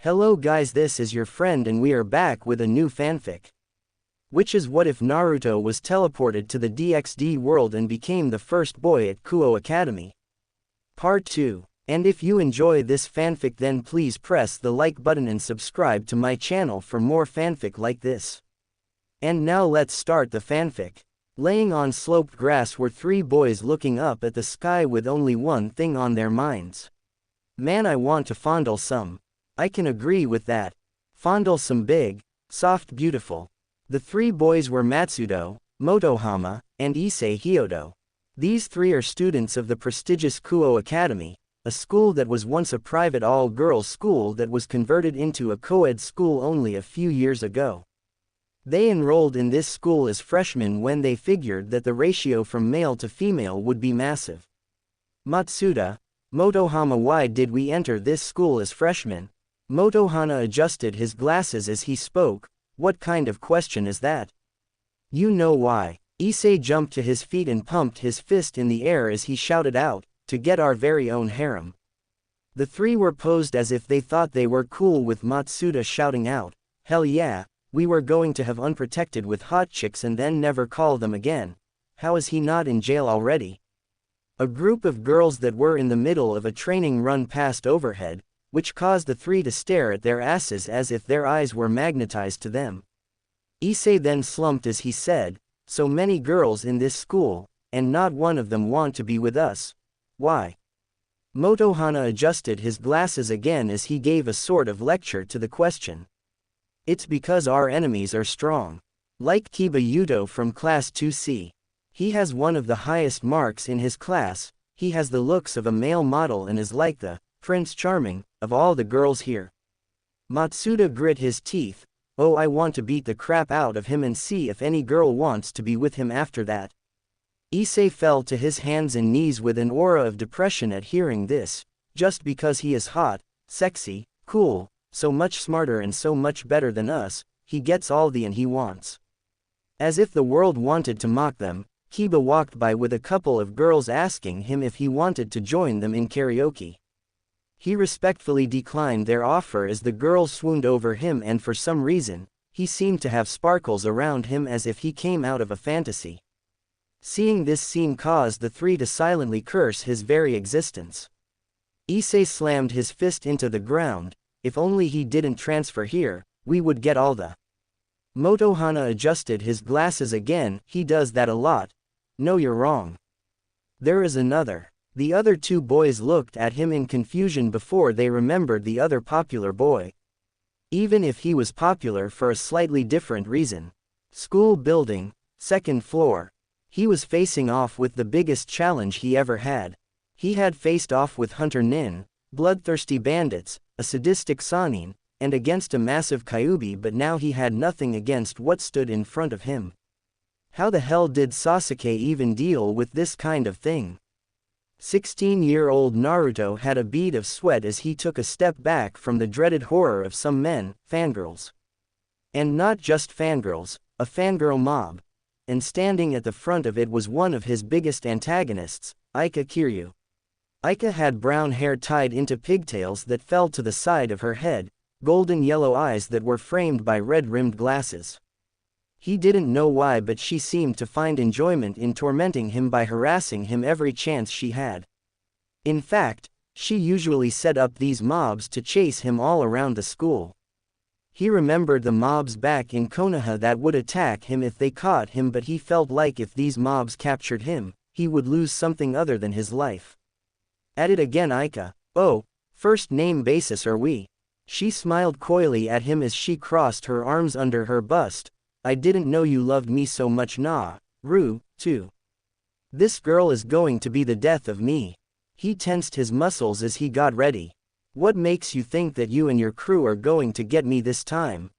Hello guys, this is your friend and we are back with a new fanfic. Which is what if Naruto was teleported to the DxD world and became the first boy at Kuoh Academy? Part 2. And if you enjoy this fanfic then please press the like button and subscribe to my channel for more fanfic like this. And now let's start the fanfic. Laying on sloped grass were three boys looking up at the sky with only one thing on their minds. Man, I want to fondle some. I can agree with that. Fondle some big, soft, beautiful. The three boys were Matsudo, Motohama, and Issei Hyodo. These three are students of the prestigious Kuoh Academy, a school that was once a private all-girls school that was converted into a co-ed school only a few years ago. They enrolled in this school as freshmen when they figured that the ratio from male to female would be massive. Matsuda, Motohama, why did we enter this school as freshmen? Motohana adjusted his glasses as he spoke. What kind of question is that? You know why. Issei jumped to his feet and pumped his fist in the air as he shouted out, to get our very own harem. The three were posed as if they thought they were cool with Matsuda shouting out, hell yeah, we were going to have unprotected with hot chicks and then never call them again. How is he not in jail already? A group of girls that were in the middle of a training run passed overhead, which caused the three to stare at their asses as if their eyes were magnetized to them. Issei then slumped as he said, so many girls in this school, and not one of them want to be with us. Why? Motohana adjusted his glasses again as he gave a sort of lecture to the question. It's because our enemies are strong. Like Kiba Yudo from class 2C. He has one of the highest marks in his class, he has the looks of a male model and is like the Prince Charming of all the girls here. Matsuda grit his teeth. Oh, I want to beat the crap out of him and see if any girl wants to be with him after that. Issei fell to his hands and knees with an aura of depression at hearing this. Just because he is hot, sexy, cool, so much smarter and so much better than us, he gets all the and he wants. As if the world wanted to mock them, Kiba walked by with a couple of girls asking him if he wanted to join them in karaoke. He respectfully declined their offer as the girls swooned over him, and for some reason, he seemed to have sparkles around him as if he came out of a fantasy. Seeing this scene caused the three to silently curse his very existence. Issei slammed his fist into the ground. If only he didn't transfer here, we would get all the. Motohana adjusted his glasses again. He does that a lot. No, you're wrong. There is another. The other two boys looked at him in confusion before they remembered the other popular boy. Even if he was popular for a slightly different reason. School building, second floor. He was facing off with the biggest challenge he ever had. He had faced off with Hunter Nin, bloodthirsty bandits, a sadistic Sanin, and against a massive Kyuubi, but now he had nothing against what stood in front of him. How the hell did Sasuke even deal with this kind of thing? 16-year-old Naruto had a bead of sweat as he took a step back from the dreaded horror of some men, fangirls. And not just fangirls, a fangirl mob. And standing at the front of it was one of his biggest antagonists, Ika Kiryu. Ika had brown hair tied into pigtails that fell to the side of her head, golden yellow eyes that were framed by red-rimmed glasses. He didn't know why, but she seemed to find enjoyment in tormenting him by harassing him every chance she had. In fact, she usually set up these mobs to chase him all around the school. He remembered the mobs back in Konoha that would attack him if they caught him, but he felt like if these mobs captured him, he would lose something other than his life. At it again, Ika. Oh, first name basis are we? She smiled coyly at him as she crossed her arms under her bust. I didn't know you loved me so much, nah, Ru, too. This girl is going to be the death of me. He tensed his muscles as he got ready. What makes you think that you and your crew are going to get me this time?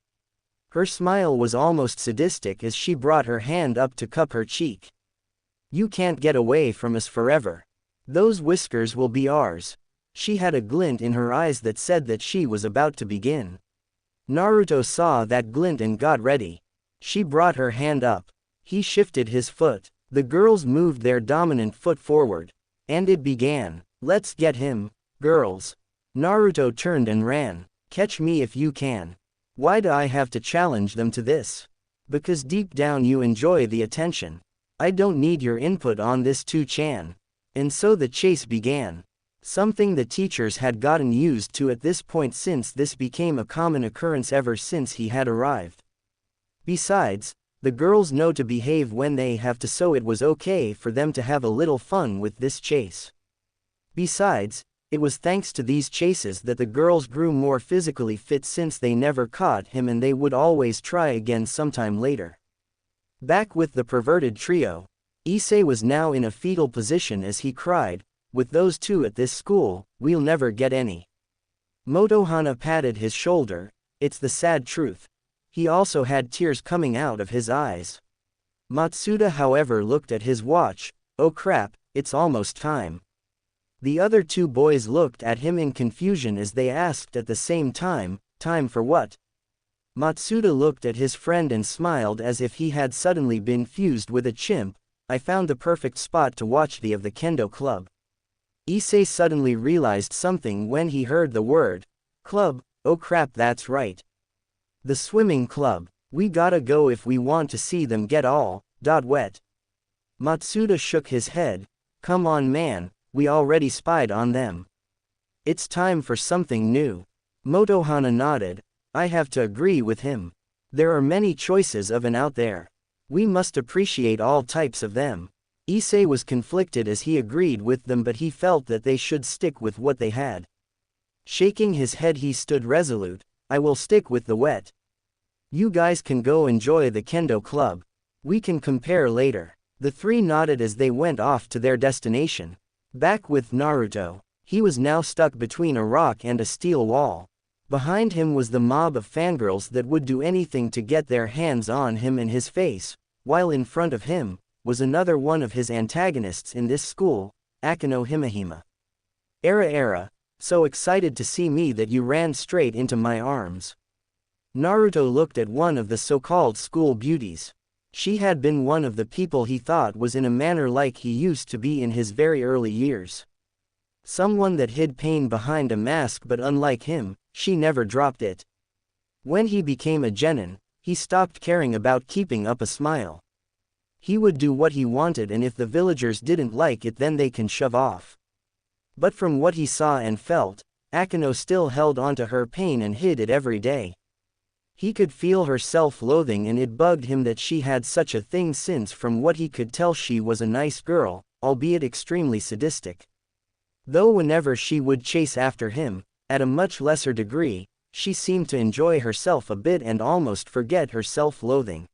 Her smile was almost sadistic as she brought her hand up to cup her cheek. You can't get away from us forever. Those whiskers will be ours. She had a glint in her eyes that said that she was about to begin. Naruto saw that glint and got ready. She brought her hand up. He shifted his foot. The girls moved their dominant foot forward. And it began. Let's get him, girls. Naruto turned and ran. Catch me if you can. Why do I have to challenge them to this? Because deep down you enjoy the attention. I don't need your input on this too, Chan. And so the chase began. Something the teachers had gotten used to at this point, since this became a common occurrence ever since he had arrived. Besides, the girls know to behave when they have to, so it was okay for them to have a little fun with this chase. Besides, it was thanks to these chases that the girls grew more physically fit, since they never caught him and they would always try again sometime later. Back with the perverted trio, Issei was now in a fetal position as he cried, "With those two at this school, we'll never get any." Motohana patted his shoulder. "It's the sad truth." He also had tears coming out of his eyes. Matsuda, however, looked at his watch. "Oh crap, it's almost time." The other two boys looked at him in confusion as they asked at the same time, "Time for what?" Matsuda looked at his friend and smiled as if he had suddenly been fused with a chimp. "I found the perfect spot to watch the of the Kendo Club." Issei suddenly realized something when he heard the word club. "Oh crap, that's right. The swimming club. We gotta go if we want to see them get all wet." Matsuda shook his head. "Come on man, we already spied on them. It's time for something new." Motohana nodded. "I have to agree with him. There are many choices of an out there. We must appreciate all types of them." Issei was conflicted as he agreed with them, but he felt that they should stick with what they had. Shaking his head, he stood resolute. "I will stick with the wet. You guys can go enjoy the Kendo Club. We can compare later." The three nodded as they went off to their destination. Back with Naruto. He was now stuck between a rock and a steel wall. Behind him was the mob of fangirls that would do anything to get their hands on him and his face, while in front of him was another one of his antagonists in this school, Akeno Himehime. Era, so excited to see me that you ran straight into my arms." Naruto looked at one of the so-called school beauties. She had been one of the people he thought was in a manner like he used to be in his very early years. Someone that hid pain behind a mask, but unlike him, she never dropped it. When he became a genin, he stopped caring about keeping up a smile. He would do what he wanted, and if the villagers didn't like it, then they can shove off. But from what he saw and felt, Akeno still held onto her pain and hid it every day. He could feel her self-loathing, and it bugged him that she had such a thing, since from what he could tell she was a nice girl, albeit extremely sadistic. Though whenever she would chase after him, at a much lesser degree, she seemed to enjoy herself a bit and almost forget her self-loathing.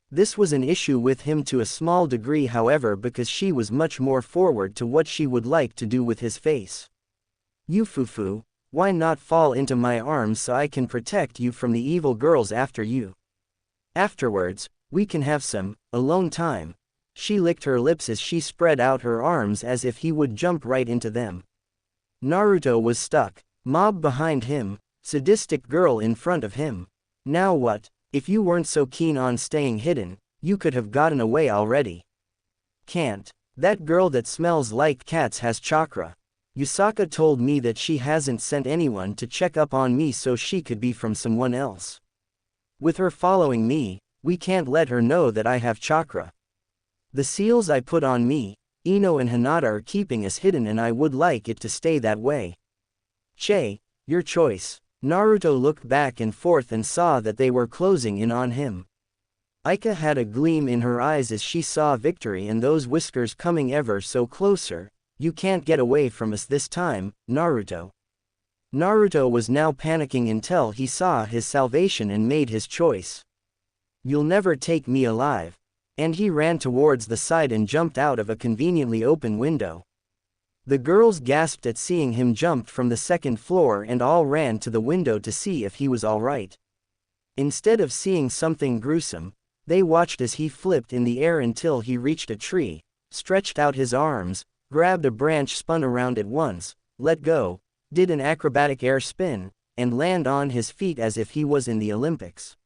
This was an issue with him to a small degree, however, because she was much more forward to what she would like to do with his face. "Yufufu, why not fall into my arms so I can protect you from the evil girls after you? Afterwards, we can have some alone time." She licked her lips as she spread out her arms as if he would jump right into them. Naruto was stuck. Mob behind him, sadistic girl in front of him. Now what? If you weren't so keen on staying hidden, you could have gotten away already. Can't. That girl that smells like cats has chakra. Yusaka told me that she hasn't sent anyone to check up on me, so she could be from someone else. With her following me, we can't let her know that I have chakra. The seals I put on me, Ino and Hinata, are keeping us hidden, and I would like it to stay that way. Che, your choice. Naruto looked back and forth and saw that they were closing in on him. Aika had a gleam in her eyes as she saw victory and those whiskers coming ever so closer. "You can't get away from us this time, Naruto." Naruto was now panicking until he saw his salvation and made his choice. "You'll never take me alive." And he ran towards the side and jumped out of a conveniently open window. The girls gasped at seeing him jump from the second floor and all ran to the window to see if he was alright. Instead of seeing something gruesome, they watched as he flipped in the air until he reached a tree, stretched out his arms, grabbed a branch, spun around at once, let go, did an acrobatic air spin, and landed on his feet as if he was in the Olympics.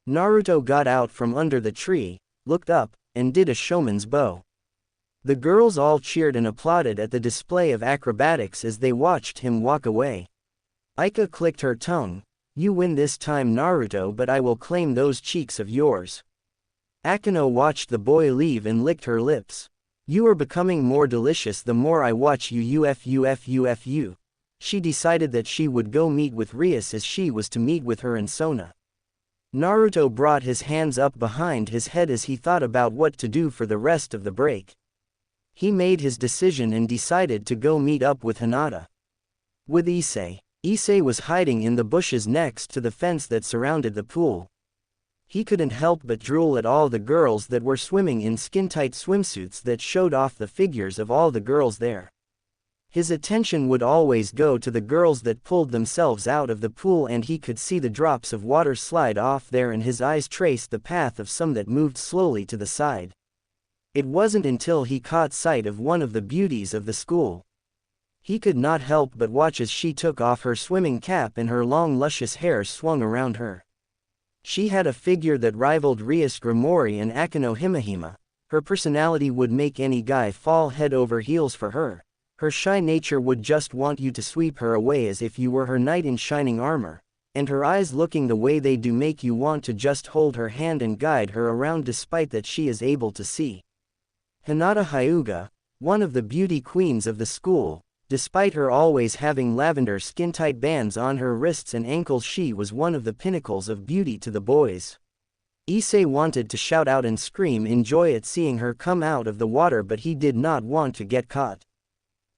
Naruto got out from under the tree, looked up, and did a showman's bow. The girls all cheered and applauded at the display of acrobatics as they watched him walk away. Aika clicked her tongue. You win this time, Naruto, but I will claim those cheeks of yours. Akano watched the boy leave and licked her lips. You are becoming more delicious the more I watch you. She decided that she would go meet with Rias as she was to meet with her and Sona. Naruto brought his hands up behind his head as he thought about what to do for the rest of the break. He made his decision and decided to go meet up with Hinata. With Issei. Issei was hiding in the bushes next to the fence that surrounded the pool. He couldn't help but drool at all the girls that were swimming in skin-tight swimsuits that showed off the figures of all the girls there. His attention would always go to the girls that pulled themselves out of the pool, and he could see the drops of water slide off there, and his eyes traced the path of some that moved slowly to the side. It wasn't until he caught sight of one of the beauties of the school. He could not help but watch as she took off her swimming cap and her long luscious hair swung around her. She had a figure that rivaled Rias Grimori and Akano Himehime. Her personality would make any guy fall head over heels for her. Her shy nature would just want you to sweep her away as if you were her knight in shining armor, and her eyes looking the way they do make you want to just hold her hand and guide her around despite that she is able to see. Hinata Hyuga, one of the beauty queens of the school. Despite her always having lavender skin-tight bands on her wrists and ankles, she was one of the pinnacles of beauty to the boys. Issei wanted to shout out and scream in joy at seeing her come out of the water, but he did not want to get caught.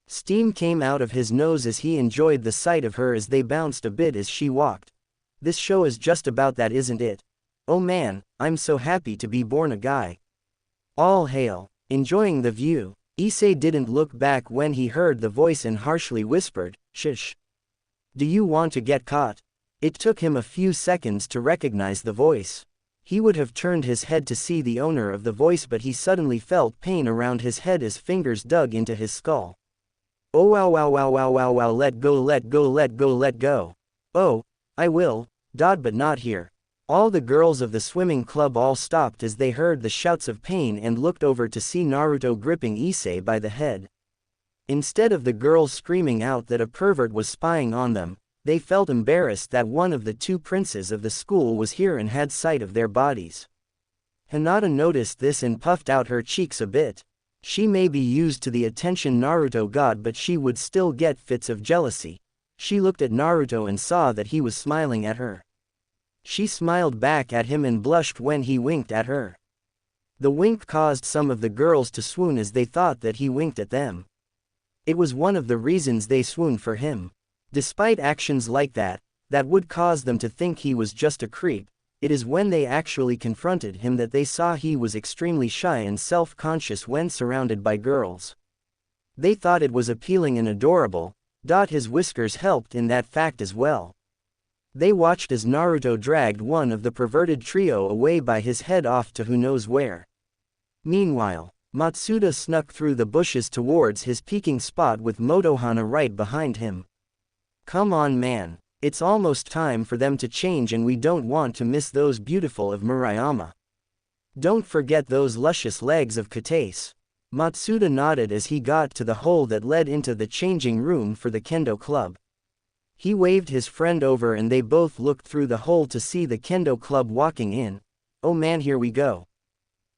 Steam came out of his nose as he enjoyed the sight of her as they bounced a bit as she walked. This show is just about that, isn't it? Oh man, I'm so happy to be born a guy. All hail. Enjoying the view. Issei didn't look back when he heard the voice and harshly whispered, "Shush. Do you want to get caught?" It took him a few seconds to recognize the voice. He would have turned his head to see the owner of the voice, but he suddenly felt pain around his head as fingers dug into his skull. Oh wow, let go. Oh, I will, but not here. All the girls of the swimming club all stopped as they heard the shouts of pain and looked over to see Naruto gripping Issei by the head. Instead of the girls screaming out that a pervert was spying on them, they felt embarrassed that one of the two princes of the school was here and had sight of their bodies. Hinata noticed this and puffed out her cheeks a bit. She may be used to the attention Naruto got, but she would still get fits of jealousy. She looked at Naruto and saw that he was smiling at her. She smiled back at him and blushed when he winked at her. The wink caused some of the girls to swoon as they thought that he winked at them. It was one of the reasons they swooned for him. Despite actions like that would cause them to think he was just a creep, it is when they actually confronted him that they saw he was extremely shy and self-conscious when surrounded by girls. They thought it was appealing and adorable. His whiskers helped in that fact as well. They watched as Naruto dragged one of the perverted trio away by his head off to who knows where. Meanwhile, Matsuda snuck through the bushes towards his peaking spot with Motohana right behind him. Come on man, it's almost time for them to change and we don't want to miss those beautiful of Murayama. Don't forget those luscious legs of Katase. Matsuda nodded as he got to the hole that led into the changing room for the kendo club. He waved his friend over and they both looked through the hole to see the kendo club walking in. Oh man, here we go.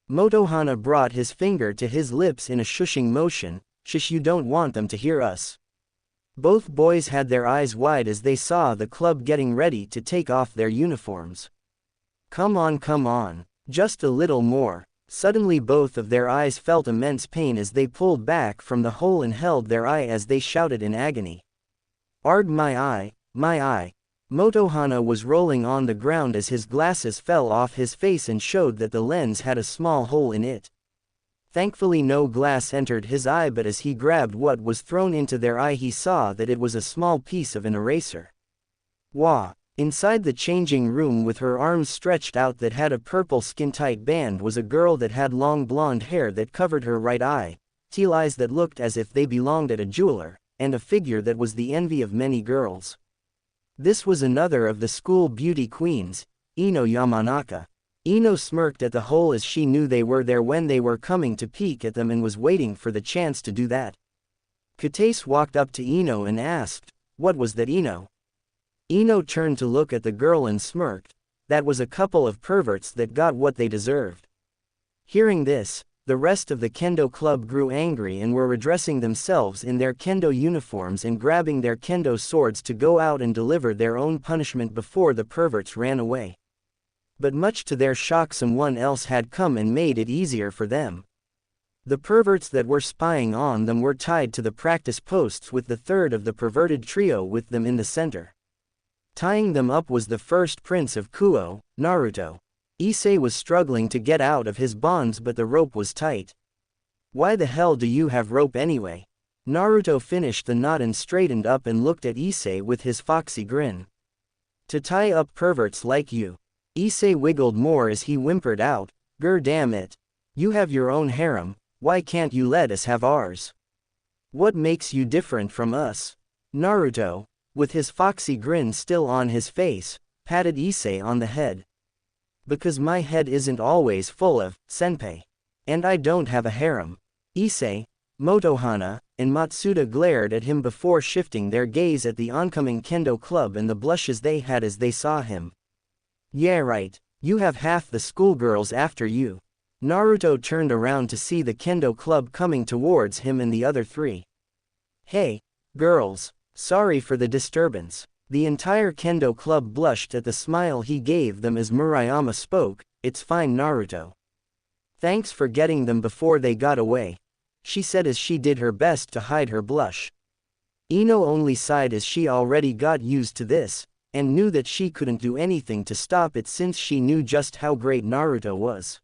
Motohana brought his finger to his lips in a shushing motion. Shush, you don't want them to hear us. Both boys had their eyes wide as they saw the club getting ready to take off their uniforms. Come on, just a little more. Suddenly both of their eyes felt immense pain as they pulled back from the hole and held their eye as they shouted in agony. Ard, my eye, my eye. Motohana was rolling on the ground as his glasses fell off his face and showed that the lens had a small hole in it. Thankfully no glass entered his eye, but as he grabbed what was thrown into their eye he saw that it was a small piece of an eraser. Wah! Inside the changing room with her arms stretched out that had a purple skin-tight band was a girl that had long blonde hair that covered her right eye, teal eyes that looked as if they belonged at a jeweler, and a figure that was the envy of many girls. This was another of the school beauty queens, Ino Yamanaka. Ino smirked at the hole as she knew they were there when they were coming to peek at them and was waiting for the chance to do that. Katase walked up to Ino and asked, "What was that, Ino?" Ino turned to look at the girl and smirked. That was a couple of perverts that got what they deserved. Hearing this, the rest of the kendo club grew angry and were redressing themselves in their kendo uniforms and grabbing their kendo swords to go out and deliver their own punishment before the perverts ran away. But much to their shock, someone else had come and made it easier for them. The perverts that were spying on them were tied to the practice posts with the third of the perverted trio with them in the center. Tying them up was the first prince of Kuoh, Naruto. Issei was struggling to get out of his bonds, but the rope was tight. Why the hell do you have rope anyway? Naruto finished the knot and straightened up and looked at Issei with his foxy grin. To tie up perverts like you. Issei wiggled more as he whimpered out, "Grr, damn it. You have your own harem, why can't you let us have ours? What makes you different from us?" Naruto, with his foxy grin still on his face, patted Issei on the head. "Because my head isn't always full of senpai. And I don't have a harem." Issei, Motohana, and Matsuda glared at him before shifting their gaze at the oncoming kendo club and the blushes they had as they saw him. "Yeah right, you have half the schoolgirls after you." Naruto turned around to see the kendo club coming towards him and the other three. "Hey, girls, sorry for the disturbance." The entire kendo club blushed at the smile he gave them as Murayama spoke. "It's fine, Naruto. Thanks for getting them before they got away," she said as she did her best to hide her blush. Ino only sighed as she already got used to this, and knew that she couldn't do anything to stop it since she knew just how great Naruto was.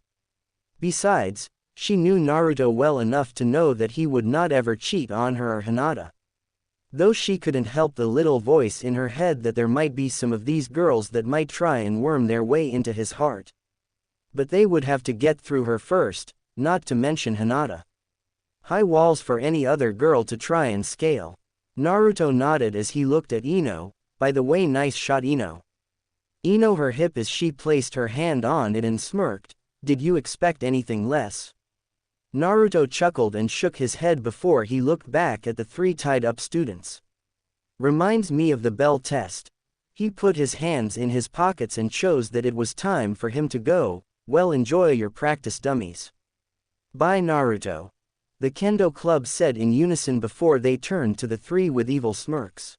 Besides, she knew Naruto well enough to know that he would not ever cheat on her or Hinata. Though she couldn't help the little voice in her head that there might be some of these girls that might try and worm their way into his heart. But they would have to get through her first, not to mention Hinata. High walls for any other girl to try and scale. Naruto nodded as he looked at Ino. "By the way, nice shot, Ino." Ino her hip as she placed her hand on it and smirked. "Did you expect anything less?" Naruto chuckled and shook his head before he looked back at the three tied-up students. "Reminds me of the bell test." He put his hands in his pockets and chose that it was time for him to go. "Well, enjoy your practice, dummies." "Bye, Naruto," the kendo club said in unison before they turned to the three with evil smirks.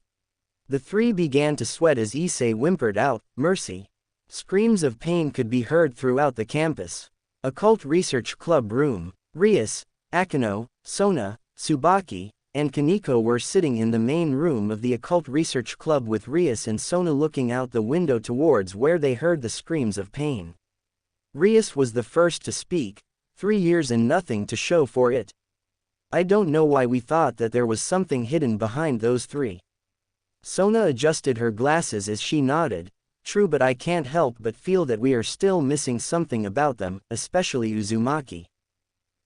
The three began to sweat as Issei whimpered out, "Mercy." Screams of pain could be heard throughout the campus. Occult Research Club room. Rias, Akino, Sona, Tsubaki, and Kaneko were sitting in the main room of the Occult Research Club with Rias and Sona looking out the window towards where they heard the screams of pain. Rias was the first to speak. 3 years and nothing to show for it. I don't know why we thought that there was something hidden behind those three. Sona adjusted her glasses as she nodded. True, but I can't help but feel that we are still missing something about them, especially Uzumaki.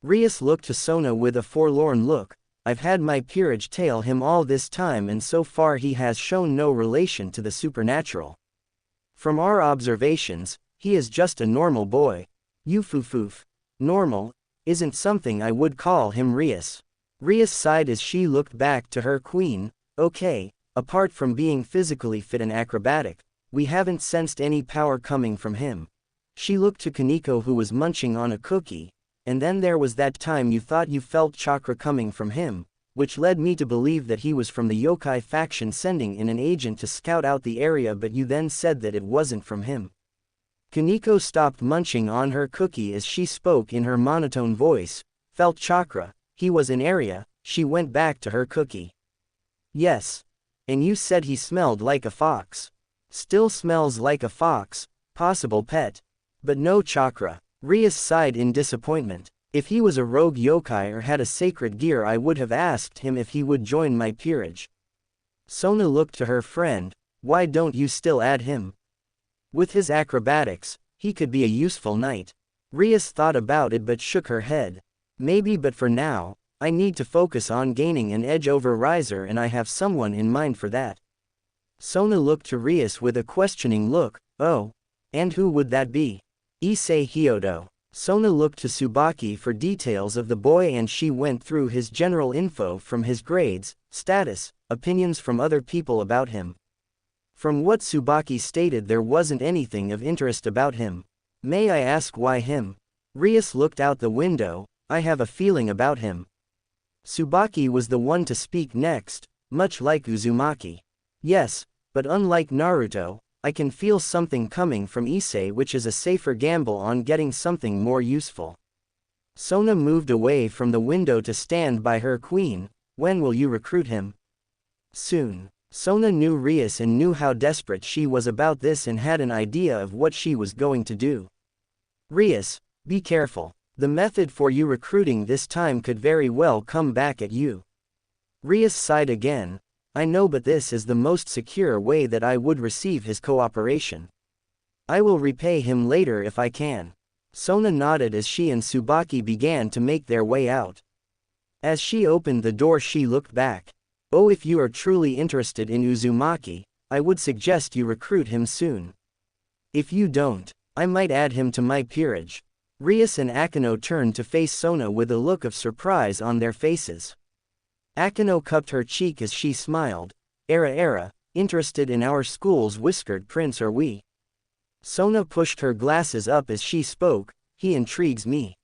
Rias looked to Sona with a forlorn look. I've had my peerage tail him all this time and so far he has shown no relation to the supernatural. From our observations, he is just a normal boy. Ufufuf. Normal isn't something I would call him. Rias sighed as she looked back to her queen. Okay, apart from being physically fit and acrobatic, we haven't sensed any power coming from him. She looked to Kaneko who was munching on a cookie. And then there was that time you thought you felt chakra coming from him, which led me to believe that he was from the yokai faction sending in an agent to scout out the area, but you then said that it wasn't from him. Kaneko stopped munching on her cookie as she spoke in her monotone voice. Felt chakra, he was in area. She went back to her cookie. Yes. And you said he smelled like a fox. Still smells like a fox, possible pet. But no chakra. Rias sighed in disappointment. If he was a rogue yokai or had a sacred gear, I would have asked him if he would join my peerage. Sona looked to her friend. Why don't you still add him? With his acrobatics, he could be a useful knight. Rias thought about it but shook her head. Maybe, but for now, I need to focus on gaining an edge over Riser and I have someone in mind for that. Sona looked to Rias with a questioning look. Oh, and who would that be? Issei Hyodo. Sona looked to Tsubaki for details of the boy and she went through his general info from his grades, status, opinions from other people about him. From what Tsubaki stated, there wasn't anything of interest about him. May I ask why him? Rias looked out the window. I have a feeling about him. Tsubaki was the one to speak next, much like Uzumaki. Yes, but unlike Naruto, I can feel something coming from Issei, which is a safer gamble on getting something more useful. Sona moved away from the window to stand by her queen. When will you recruit him? Soon. Sona knew Rias and knew how desperate she was about this and had an idea of what she was going to do. Rias, be careful. The method for you recruiting this time could very well come back at you. Rias sighed again. I know, but this is the most secure way that I would receive his cooperation. I will repay him later if I can. Sona nodded as she and Tsubaki began to make their way out. As she opened the door, she looked back. Oh, if you are truly interested in Uzumaki, I would suggest you recruit him soon. If you don't, I might add him to my peerage. Rias and Akino turned to face Sona with a look of surprise on their faces. Akino cupped her cheek as she smiled. Interested in our school's whiskered prince are we? Sona pushed her glasses up as she spoke. He intrigues me.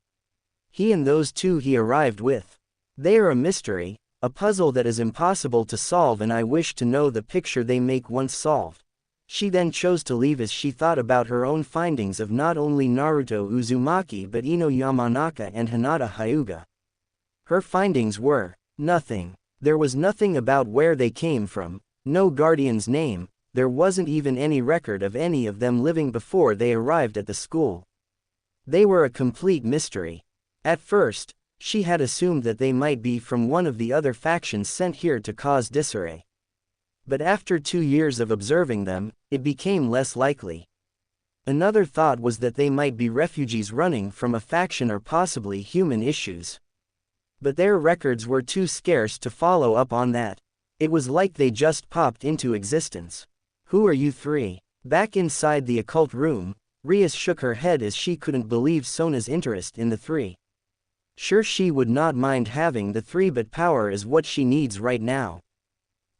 He and those two he arrived with. They are a mystery, a puzzle that is impossible to solve, and I wish to know the picture they make once solved. She then chose to leave as she thought about her own findings of not only Naruto Uzumaki but Ino Yamanaka and Hinata Hyuga. Her findings were nothing. There was nothing about where they came from, no guardian's name, there wasn't even any record of any of them living before they arrived at the school. They were a complete mystery. At first, she had assumed that they might be from one of the other factions sent here to cause disarray. But after 2 years of observing them, it became less likely. Another thought was that they might be refugees running from a faction or possibly human issues. But their records were too scarce to follow up on that. It was like they just popped into existence. Who are you three? Back inside the occult room, Rias shook her head as she couldn't believe Sona's interest in the three. Sure, she would not mind having the three, but power is what she needs right now.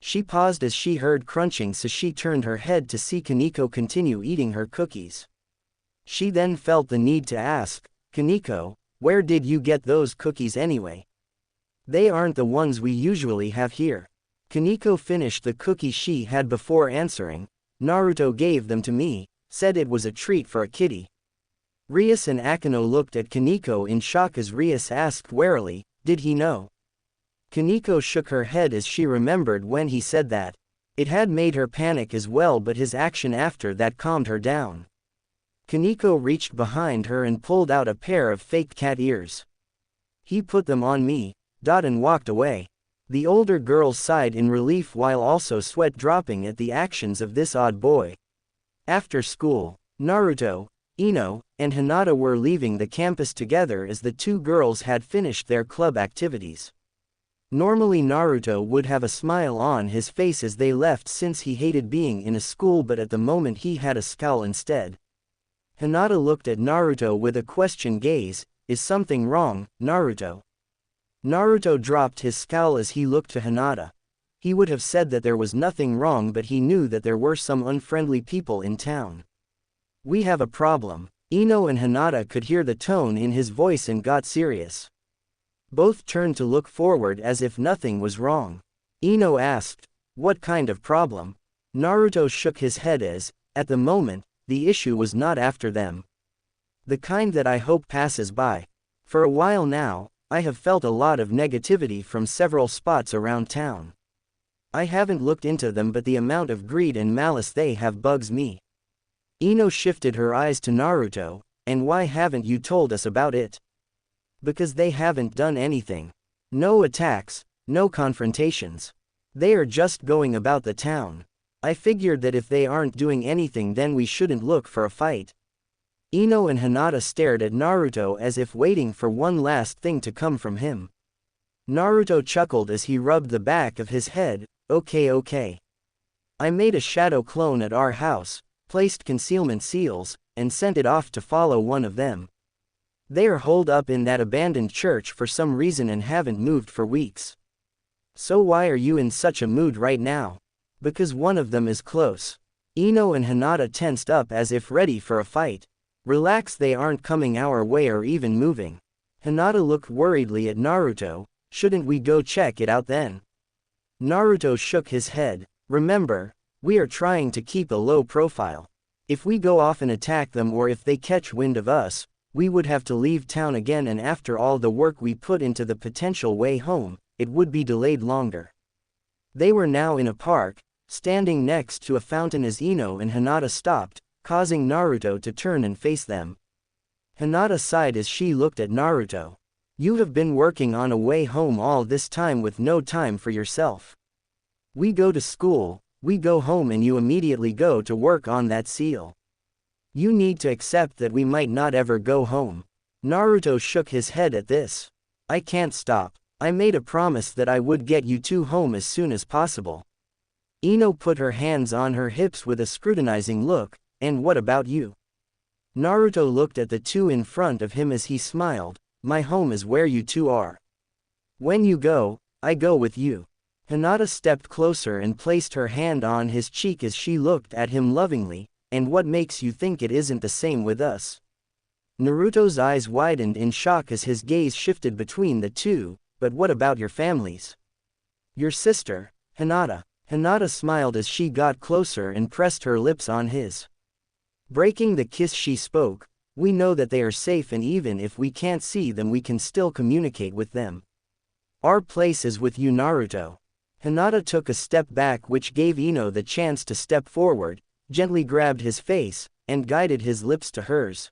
She paused as she heard crunching, so she turned her head to see Kaneko continue eating her cookies. She then felt the need to ask, Kaneko, where did you get those cookies anyway? They aren't the ones we usually have here. Kaneko finished the cookie she had before answering. Naruto gave them to me, said it was a treat for a kitty. Rias and Akino looked at Kaneko in shock as Rias asked warily, did he know? Kaneko shook her head as she remembered when he said that. It had made her panic as well, but his action after that calmed her down. Kaneko reached behind her and pulled out a pair of fake cat ears. He put them on me, and walked away. The older girl sighed in relief while also sweat dropping at the actions of this odd boy. After school, Naruto, Ino, and Hinata were leaving the campus together as the two girls had finished their club activities. Normally Naruto would have a smile on his face as they left since he hated being in a school, but at the moment he had a scowl instead. Hinata looked at Naruto with a question gaze. Is something wrong, Naruto? Naruto dropped his scowl as he looked to Hinata. He would have said that there was nothing wrong, but he knew that there were some unfriendly people in town. We have a problem. Ino and Hinata could hear the tone in his voice and got serious. Both turned to look forward as if nothing was wrong. Ino asked, what kind of problem? Naruto shook his head as, at the moment, the issue was not after them. The kind that I hope passes by. For a while now, I have felt a lot of negativity from several spots around town. I haven't looked into them, but the amount of greed and malice they have bugs me. Ino shifted her eyes to Naruto, and why haven't you told us about it? Because they haven't done anything. No attacks, no confrontations. They are just going about the town. I figured that if they aren't doing anything, then we shouldn't look for a fight. Ino and Hinata stared at Naruto as if waiting for one last thing to come from him. Naruto chuckled as he rubbed the back of his head. Okay. I made a shadow clone at our house, placed concealment seals, and sent it off to follow one of them. They are holed up in that abandoned church for some reason and haven't moved for weeks. So why are you in such a mood right now? Because one of them is close. Ino and Hinata tensed up as if ready for a fight. Relax, they aren't coming our way or even moving. Hinata looked worriedly at Naruto. Shouldn't we go check it out then? Naruto shook his head. Remember, we are trying to keep a low profile. If we go off and attack them, or if they catch wind of us, we would have to leave town again, and after all the work we put into the potential way home, it would be delayed longer. They were now in a park, standing next to a fountain as Ino and Hinata stopped, causing Naruto to turn and face them. Hinata sighed as she looked at Naruto. You have been working on a way home all this time with no time for yourself. We go to school, we go home, and you immediately go to work on that seal. You need to accept that we might not ever go home. Naruto shook his head at this. I can't stop. I made a promise that I would get you two home as soon as possible. Ino put her hands on her hips with a scrutinizing look. And what about you? Naruto looked at the two in front of him as he smiled. My home is where you two are. When you go, I go with you. Hinata stepped closer and placed her hand on his cheek as she looked at him lovingly. And what makes you think it isn't the same with us? Naruto's eyes widened in shock as his gaze shifted between the two. But what about your families? Your sister, Hinata. Hinata smiled as she got closer and pressed her lips on his. Breaking the kiss, she spoke. We know that they are safe, and even if we can't see them, we can still communicate with them. Our place is with you, Naruto. Hinata took a step back, which gave Ino the chance to step forward, gently grabbed his face, and guided his lips to hers.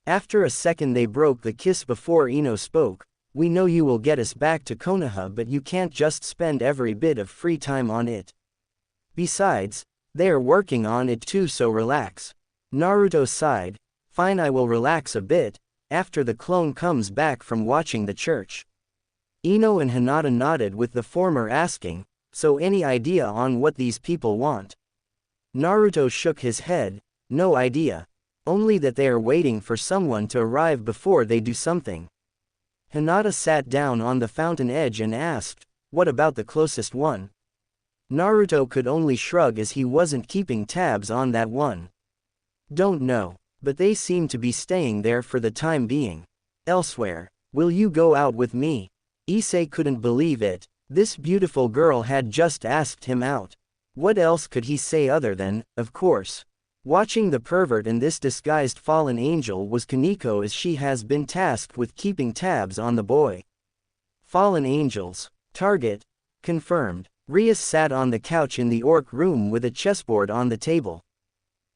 After a second they broke the kiss before Ino spoke. We know you will get us back to Konoha, but you can't just spend every bit of free time on it. Besides, they are working on it too, so relax. Naruto sighed. Fine, I will relax a bit, after the clone comes back from watching the church. Ino and Hinata nodded, with the former asking, so any idea on what these people want? Naruto shook his head. No idea. Only that they are waiting for someone to arrive before they do something. Hinata sat down on the fountain edge and asked, what about the closest one? Naruto could only shrug as he wasn't keeping tabs on that one. Don't know, but they seem to be staying there for the time being. Elsewhere. Will you go out with me? Issei couldn't believe it. This beautiful girl had just asked him out. What else could he say other than, of course? Watching the pervert and this disguised fallen angel was Kaneko, as she has been tasked with keeping tabs on the boy. Fallen angels. Target. Confirmed. Rias sat on the couch in the orc room with a chessboard on the table.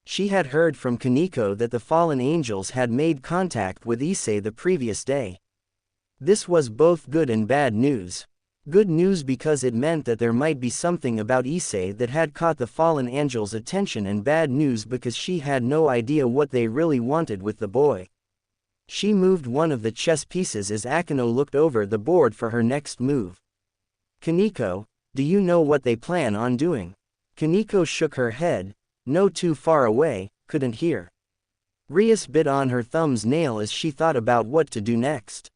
She had heard from Kaneko that the fallen angels had made contact with Issei the previous day. This was both good and bad news. Good news because it meant that there might be something about Issei that had caught the fallen angel's attention, and bad news because she had no idea what they really wanted with the boy. She moved one of the chess pieces as Akeno looked over the board for her next move. Kaneko, do you know what they plan on doing? Kaneko shook her head. No, too far away, couldn't hear. Rias bit on her thumb's nail as she thought about what to do next.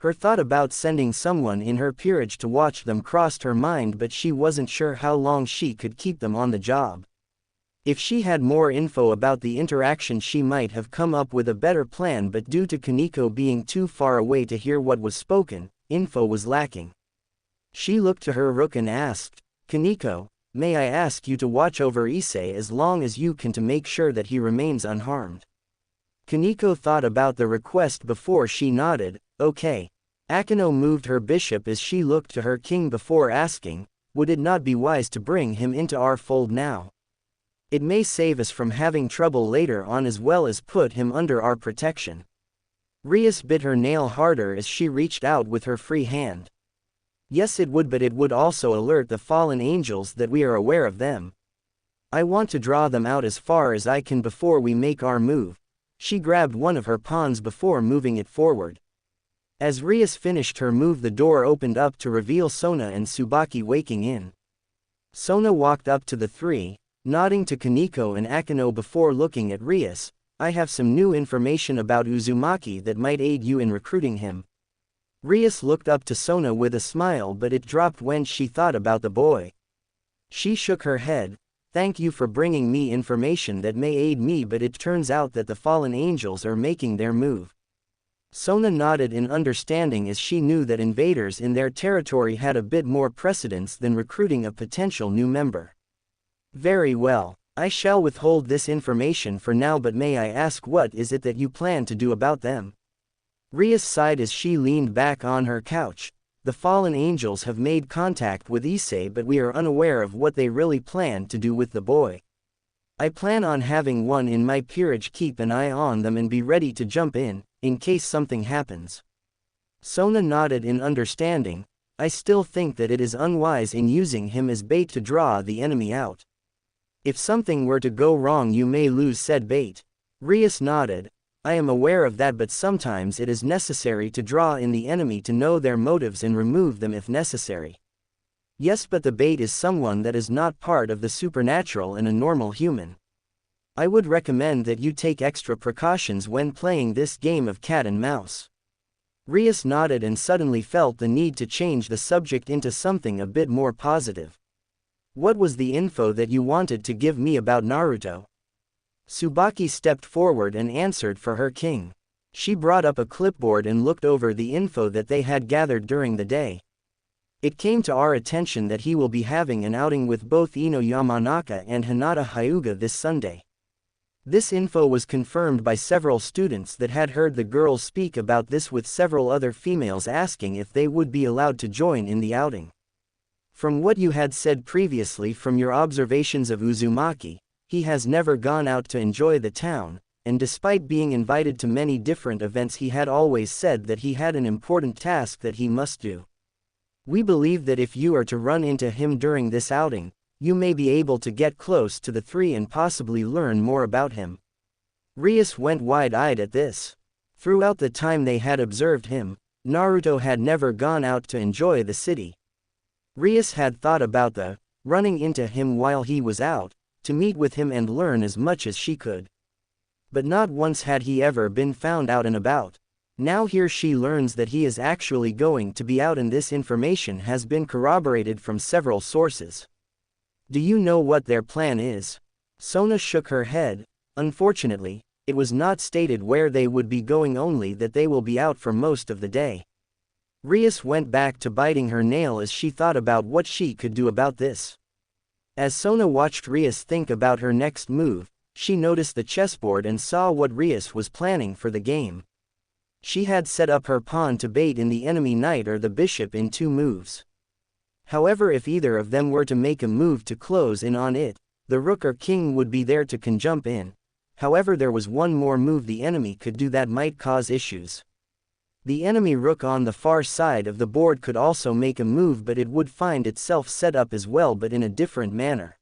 Her thought about sending someone in her peerage to watch them crossed her mind, but she wasn't sure how long she could keep them on the job. If she had more info about the interaction, she might have come up with a better plan, but due to Kaneko being too far away to hear what was spoken, info was lacking. She looked to her rook and asked, Kaneko, may I ask you to watch over Issei as long as you can to make sure that he remains unharmed? Kaneko thought about the request before she nodded. Okay. Akeno moved her bishop as she looked to her king before asking, would it not be wise to bring him into our fold now? It may save us from having trouble later on, as well as put him under our protection. Rias bit her nail harder as she reached out with her free hand. Yes, it would, but it would also alert the fallen angels that we are aware of them. I want to draw them out as far as I can before we make our move. She grabbed one of her pawns before moving it forward. As Rias finished her move, the door opened up to reveal Sona and Tsubaki waking in. Sona walked up to the three, nodding to Kaneko and Akeno before looking at Rias. I have some new information about Uzumaki that might aid you in recruiting him. Rias looked up to Sona with a smile, but it dropped when she thought about the boy. She shook her head. Thank you for bringing me information that may aid me, but it turns out that the fallen angels are making their move. Sona nodded in understanding, as she knew that invaders in their territory had a bit more precedence than recruiting a potential new member. Very well. I shall withhold this information for now, but may I ask what is it that you plan to do about them? Rias sighed as she leaned back on her couch. The fallen angels have made contact with Issei, but we are unaware of what they really plan to do with the boy. I plan on having one in my peerage keep an eye on them and be ready to jump in case something happens. Sona nodded in understanding. I still think that it is unwise in using him as bait to draw the enemy out. If something were to go wrong, you may lose said bait. Rias nodded. I am aware of that, but sometimes it is necessary to draw in the enemy to know their motives and remove them if necessary. Yes, but the bait is someone that is not part of the supernatural and a normal human. I would recommend that you take extra precautions when playing this game of cat and mouse. Rias nodded and suddenly felt the need to change the subject into something a bit more positive. What was the info that you wanted to give me about Naruto? Tsubaki stepped forward and answered for her king. She brought up a clipboard and looked over the info that they had gathered during the day. It came to our attention that he will be having an outing with both Ino Yamanaka and Hinata Hyuga this Sunday. This info was confirmed by several students that had heard the girls speak about this, with several other females asking if they would be allowed to join in the outing. From what you had said previously, from your observations of Uzumaki, he has never gone out to enjoy the town, and despite being invited to many different events, he had always said that he had an important task that he must do. We believe that if you are to run into him during this outing, you may be able to get close to the three and possibly learn more about him. Rias went wide-eyed at this. Throughout the time they had observed him, Naruto had never gone out to enjoy the city. Rias had thought about running into him while he was out, to meet with him and learn as much as she could. But not once had he ever been found out and about. Now here she learns that he is actually going to be out, and this information has been corroborated from several sources. Do you know what their plan is? Sona shook her head. Unfortunately, it was not stated where they would be going, only that they will be out for most of the day. Rias went back to biting her nail as she thought about what she could do about this. As Sona watched Rias think about her next move, she noticed the chessboard and saw what Rias was planning for the game. She had set up her pawn to bait in the enemy knight or the bishop in 2 moves. However, if either of them were to make a move to close in on it, the rook or king would be there to jump in. However, there was one more move the enemy could do that might cause issues. The enemy rook on the far side of the board could also make a move, but it would find itself set up as well, but in a different manner.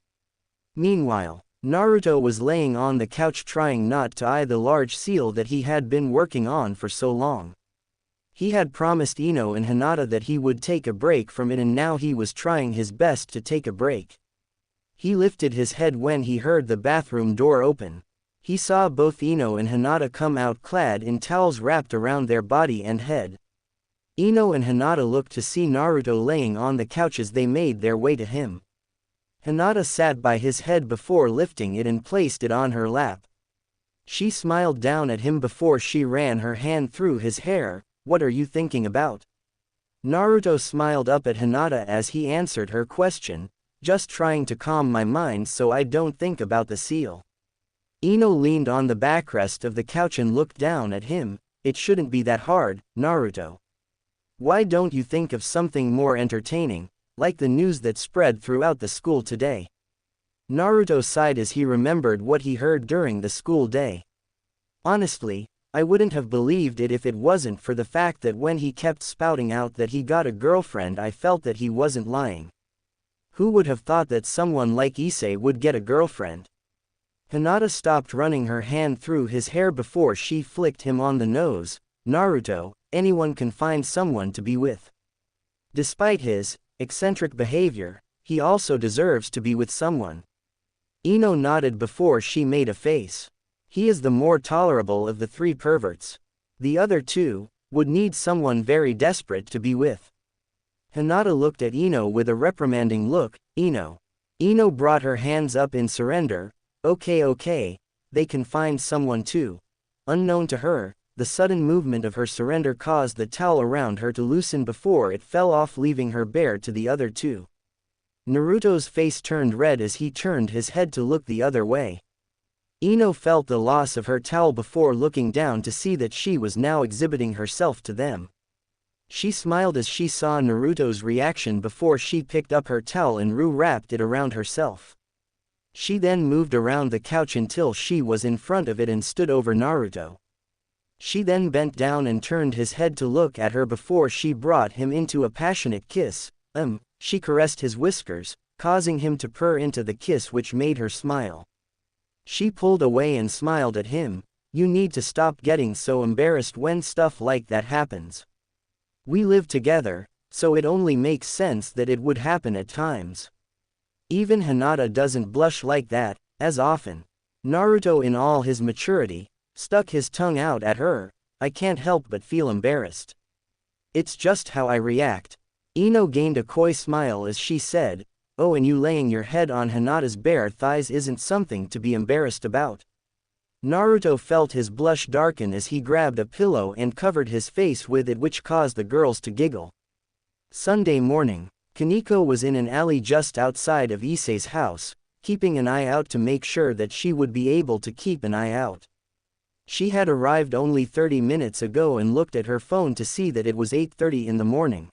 Meanwhile, Naruto was laying on the couch trying not to eye the large seal that he had been working on for so long. He had promised Ino and Hinata that he would take a break from it, and now he was trying his best to take a break. He lifted his head when he heard the bathroom door open. He saw both Ino and Hinata come out clad in towels wrapped around their body and head. Ino and Hinata looked to see Naruto laying on the couch as they made their way to him. Hinata sat by his head before lifting it and placed it on her lap. She smiled down at him before she ran her hand through his hair. What are you thinking about? Naruto smiled up at Hinata as he answered her question. Just trying to calm my mind so I don't think about the seal. Ino leaned on the backrest of the couch and looked down at him. It shouldn't be that hard, Naruto. Why don't you think of something more entertaining, like the news that spread throughout the school today? Naruto sighed as he remembered what he heard during the school day. Honestly, I wouldn't have believed it if it wasn't for the fact that when he kept spouting out that he got a girlfriend, I felt that he wasn't lying. Who would have thought that someone like Issei would get a girlfriend? Hinata stopped running her hand through his hair before she flicked him on the nose. Naruto, anyone can find someone to be with. Despite his eccentric behavior, he also deserves to be with someone. Ino nodded before she made a face. He is the more tolerable of the 3 perverts. The other 2 would need someone very desperate to be with. Hinata looked at Ino with a reprimanding look. Ino, Ino brought her hands up in surrender. Okay, they can find someone too. Unknown to her, the sudden movement of her surrender caused the towel around her to loosen before it fell off, leaving her bare to the other two. Naruto's face turned red as he turned his head to look the other way. Ino felt the loss of her towel before looking down to see that she was now exhibiting herself to them. She smiled as she saw Naruto's reaction before she picked up her towel and wrapped it around herself. She then moved around the couch until she was in front of it and stood over Naruto. She then bent down and turned his head to look at her before she brought him into a passionate kiss. She caressed his whiskers, causing him to purr into the kiss, which made her smile. She pulled away and smiled at him. You need to stop getting so embarrassed when stuff like that happens. We live together, so it only makes sense that it would happen at times. Even Hinata doesn't blush like that, as often. Naruto, in all his maturity, stuck his tongue out at her. I can't help but feel embarrassed. It's just how I react. Ino gained a coy smile as she said, oh, and you laying your head on Hinata's bare thighs isn't something to be embarrassed about. Naruto felt his blush darken as he grabbed a pillow and covered his face with it, which caused the girls to giggle. Sunday morning, Kaneko was in an alley just outside of Issei's house, keeping an eye out to make sure that she would be able to keep an eye out. She had arrived only 30 minutes ago and looked at her phone to see that it was 8:30 in the morning.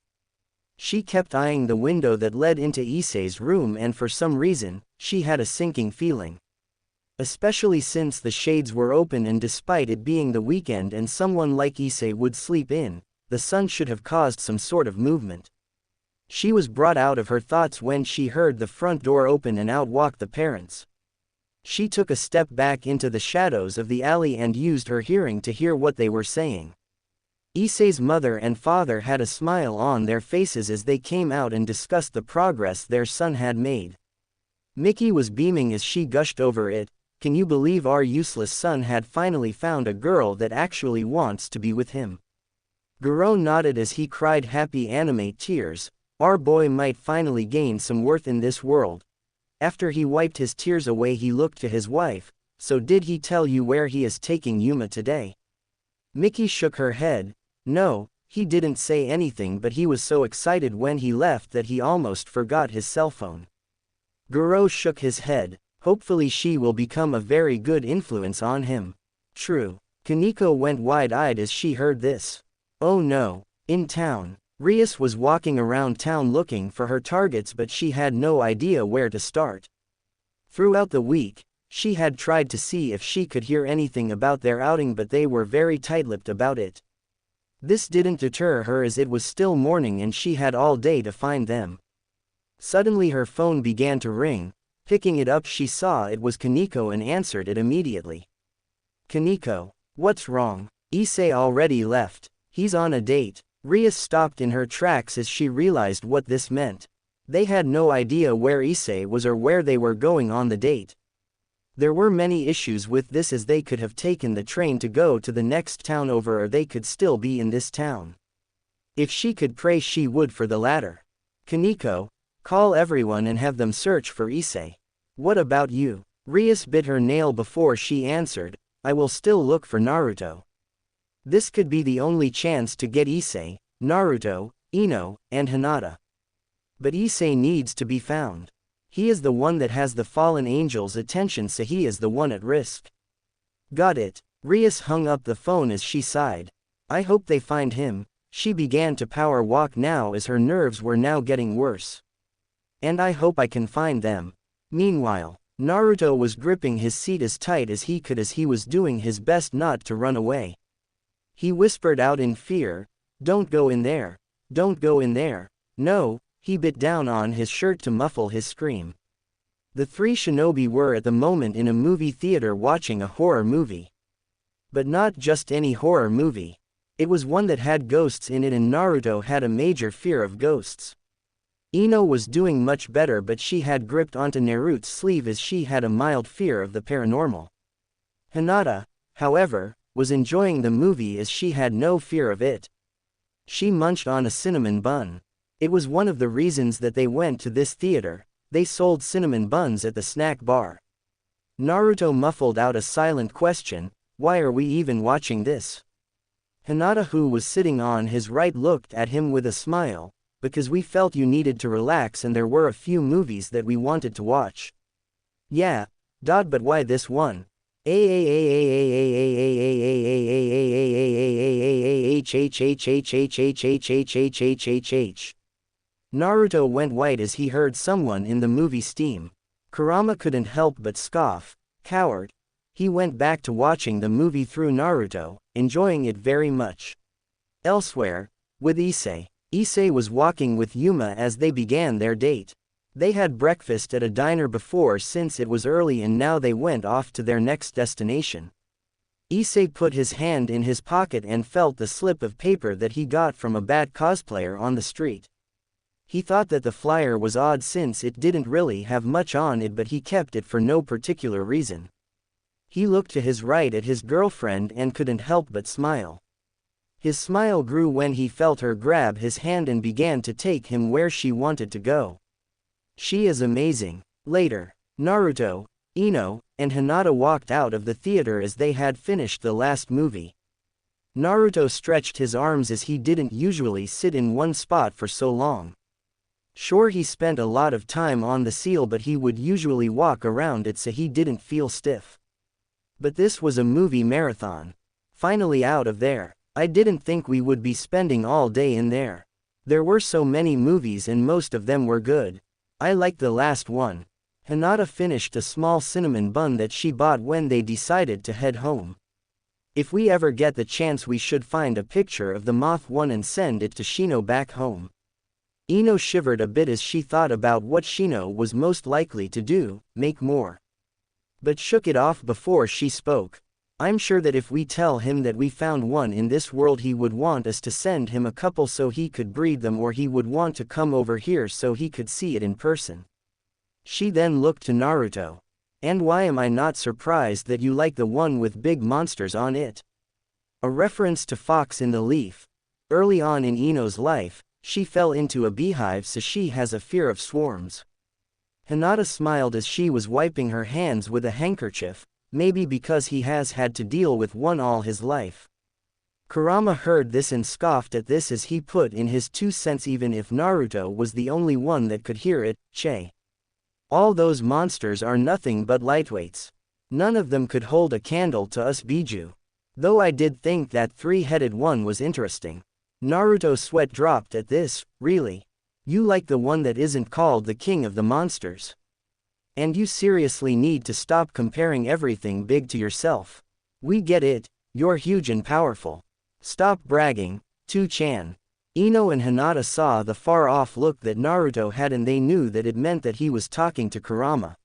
She kept eyeing the window that led into Issei's room, and for some reason, she had a sinking feeling. Especially since the shades were open, and despite it being the weekend and someone like Issei would sleep in, the sun should have caused some sort of movement. She was brought out of her thoughts when she heard the front door open and out walked the parents. She took a step back into the shadows of the alley and used her hearing to hear what they were saying. Issei's mother and father had a smile on their faces as they came out and discussed the progress their son had made. Miki was beaming as she gushed over it. Can you believe our useless son had finally found a girl that actually wants to be with him? Goro nodded as he cried happy anime tears. Our boy might finally gain some worth in this world. After he wiped his tears away, he looked to his wife. So did he tell you where he is taking Yuma today? Miki shook her head. No, he didn't say anything, but he was so excited when he left that he almost forgot his cell phone. Goro shook his head. Hopefully she will become a very good influence on him. True. Kaneko went wide-eyed as she heard this. Oh no. In town. Rias was walking around town looking for her targets, but she had no idea where to start. Throughout the week, she had tried to see if she could hear anything about their outing, but they were very tight-lipped about it. This didn't deter her as it was still morning and she had all day to find them. Suddenly her phone began to ring. Picking it up, she saw it was Kaneko and answered it immediately. Kaneko, what's wrong? Issei already left. He's on a date. Rias stopped in her tracks as she realized what this meant. They had no idea where Issei was or where they were going on the date. There were many issues with this, as they could have taken the train to go to the next town over, or they could still be in this town. If she could pray, she would for the latter. Kaneko, call everyone and have them search for Issei. What about you? Rias bit her nail before she answered, I will still look for Naruto. This could be the only chance to get Issei, Naruto, Ino, and Hinata. But Issei needs to be found. He is the one that has the fallen angel's attention, so he is the one at risk. Got it. Rias hung up the phone as she sighed. I hope they find him. She began to power walk now as her nerves were now getting worse. And I hope I can find them. Meanwhile, Naruto was gripping his seat as tight as he could as he was doing his best not to run away. He whispered out in fear, Don't go in there. Don't go in there. No. He bit down on his shirt to muffle his scream. The three shinobi were at the moment in a movie theater watching a horror movie. But not just any horror movie. It was one that had ghosts in it, and Naruto had a major fear of ghosts. Ino was doing much better, but she had gripped onto Naruto's sleeve as she had a mild fear of the paranormal. Hinata, however, was enjoying the movie as she had no fear of it. She munched on a cinnamon bun. It was one of the reasons that they went to this theater. They sold cinnamon buns at the snack bar. Naruto muffled out a silent question, why are we even watching this? Hinata, who was sitting on his right, looked at him with a smile, because we felt you needed to relax and there were a few movies that we wanted to watch. Yeah, but why this one? Naruto went white as he heard someone in the movie steam. Kurama couldn't help but scoff. Coward. He went back to watching the movie through Naruto, enjoying it very much. Elsewhere, with Issei. Issei was walking with Yuma as they began their date. They had breakfast at a diner before since it was early and now they went off to their next destination. Issei put his hand in his pocket and felt the slip of paper that he got from a bat cosplayer on the street. He thought that the flyer was odd since it didn't really have much on it, but he kept it for no particular reason. He looked to his right at his girlfriend and couldn't help but smile. His smile grew when he felt her grab his hand and began to take him where she wanted to go. She is amazing. Later, Naruto, Ino, and Hinata walked out of the theater as they had finished the last movie. Naruto stretched his arms as he didn't usually sit in one spot for so long. Sure, he spent a lot of time on the seal, but he would usually walk around it so he didn't feel stiff. But this was a movie marathon. Finally out of there. I didn't think we would be spending all day in there. There were so many movies and most of them were good. I liked the last one. Hinata finished a small cinnamon bun that she bought when they decided to head home. If we ever get the chance, we should find a picture of the moth one and send it to Shino back home. Ino shivered a bit as she thought about what Shino was most likely to do, make more. But shook it off before she spoke. I'm sure that if we tell him that we found one in this world, he would want us to send him a couple so he could breed them, or he would want to come over here so he could see it in person. She then looked to Naruto. And why am I not surprised that you like the one with big monsters on it? A reference to Fox in the Leaf. Early on in Ino's life, she fell into a beehive, so she has a fear of swarms. Hinata smiled as she was wiping her hands with a handkerchief, maybe because he has had to deal with one all his life. Kurama heard this and scoffed at this as he put in his 2 cents. Even if Naruto was the only one that could hear it, Che. All those monsters are nothing but lightweights. None of them could hold a candle to us Biju. Though I did think that 3-headed one was interesting. Naruto's sweat dropped at this. Really? You like the one that isn't called the king of the monsters? And you seriously need to stop comparing everything big to yourself. We get it, you're huge and powerful. Stop bragging, 2-chan. Ino and Hinata saw the far-off look that Naruto had and they knew that it meant that he was talking to Kurama.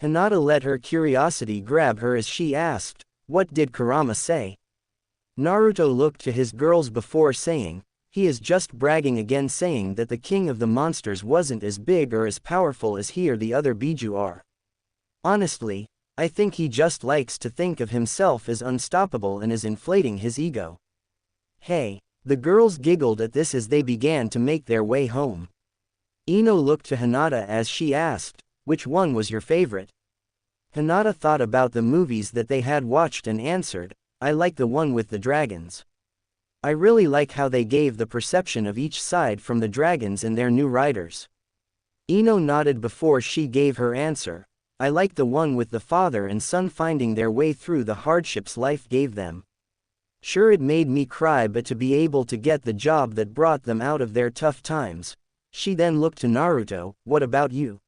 Hinata let her curiosity grab her as she asked, what did Kurama say? Naruto looked to his girls before saying, he is just bragging again, saying that the king of the monsters wasn't as big or as powerful as he or the other Biju are. Honestly, I think he just likes to think of himself as unstoppable and is inflating his ego. Hey. The girls giggled at this as they began to make their way home. Ino looked to Hinata as she asked, which one was your favorite? Hinata thought about the movies that they had watched and answered, I like the one with the dragons. I really like how they gave the perception of each side from the dragons and their new riders. Ino nodded before she gave her answer, I like the one with the father and son finding their way through the hardships life gave them. Sure, it made me cry, but to be able to get the job that brought them out of their tough times. She then looked to Naruto, what about you?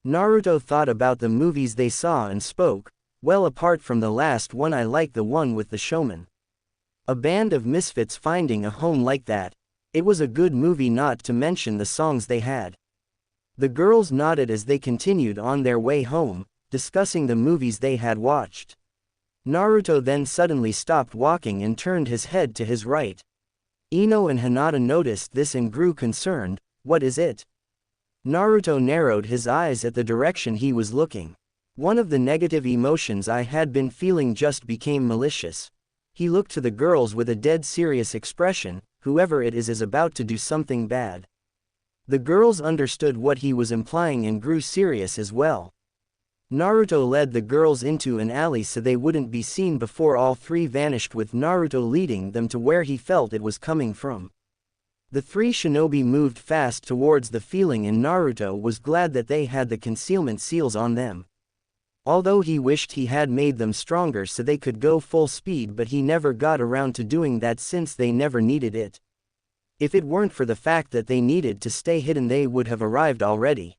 Naruto thought about the movies they saw and spoke, well, apart from the last one, I like the one with the showman. A band of misfits finding a home like that. It was a good movie, not to mention the songs they had. The girls nodded as they continued on their way home, discussing the movies they had watched. Naruto then suddenly stopped walking and turned his head to his right. Ino and Hinata noticed this and grew concerned, what is it? Naruto narrowed his eyes at the direction he was looking. One of the negative emotions I had been feeling just became malicious. He looked to the girls with a dead serious expression, whoever it is about to do something bad. The girls understood what he was implying and grew serious as well. Naruto led the girls into an alley so they wouldn't be seen before all three vanished, with Naruto leading them to where he felt it was coming from. The three shinobi moved fast towards the feeling, and Naruto was glad that they had the concealment seals on them. Although he wished he had made them stronger so they could go full speed, but he never got around to doing that since they never needed it. If it weren't for the fact that they needed to stay hidden, they would have arrived already.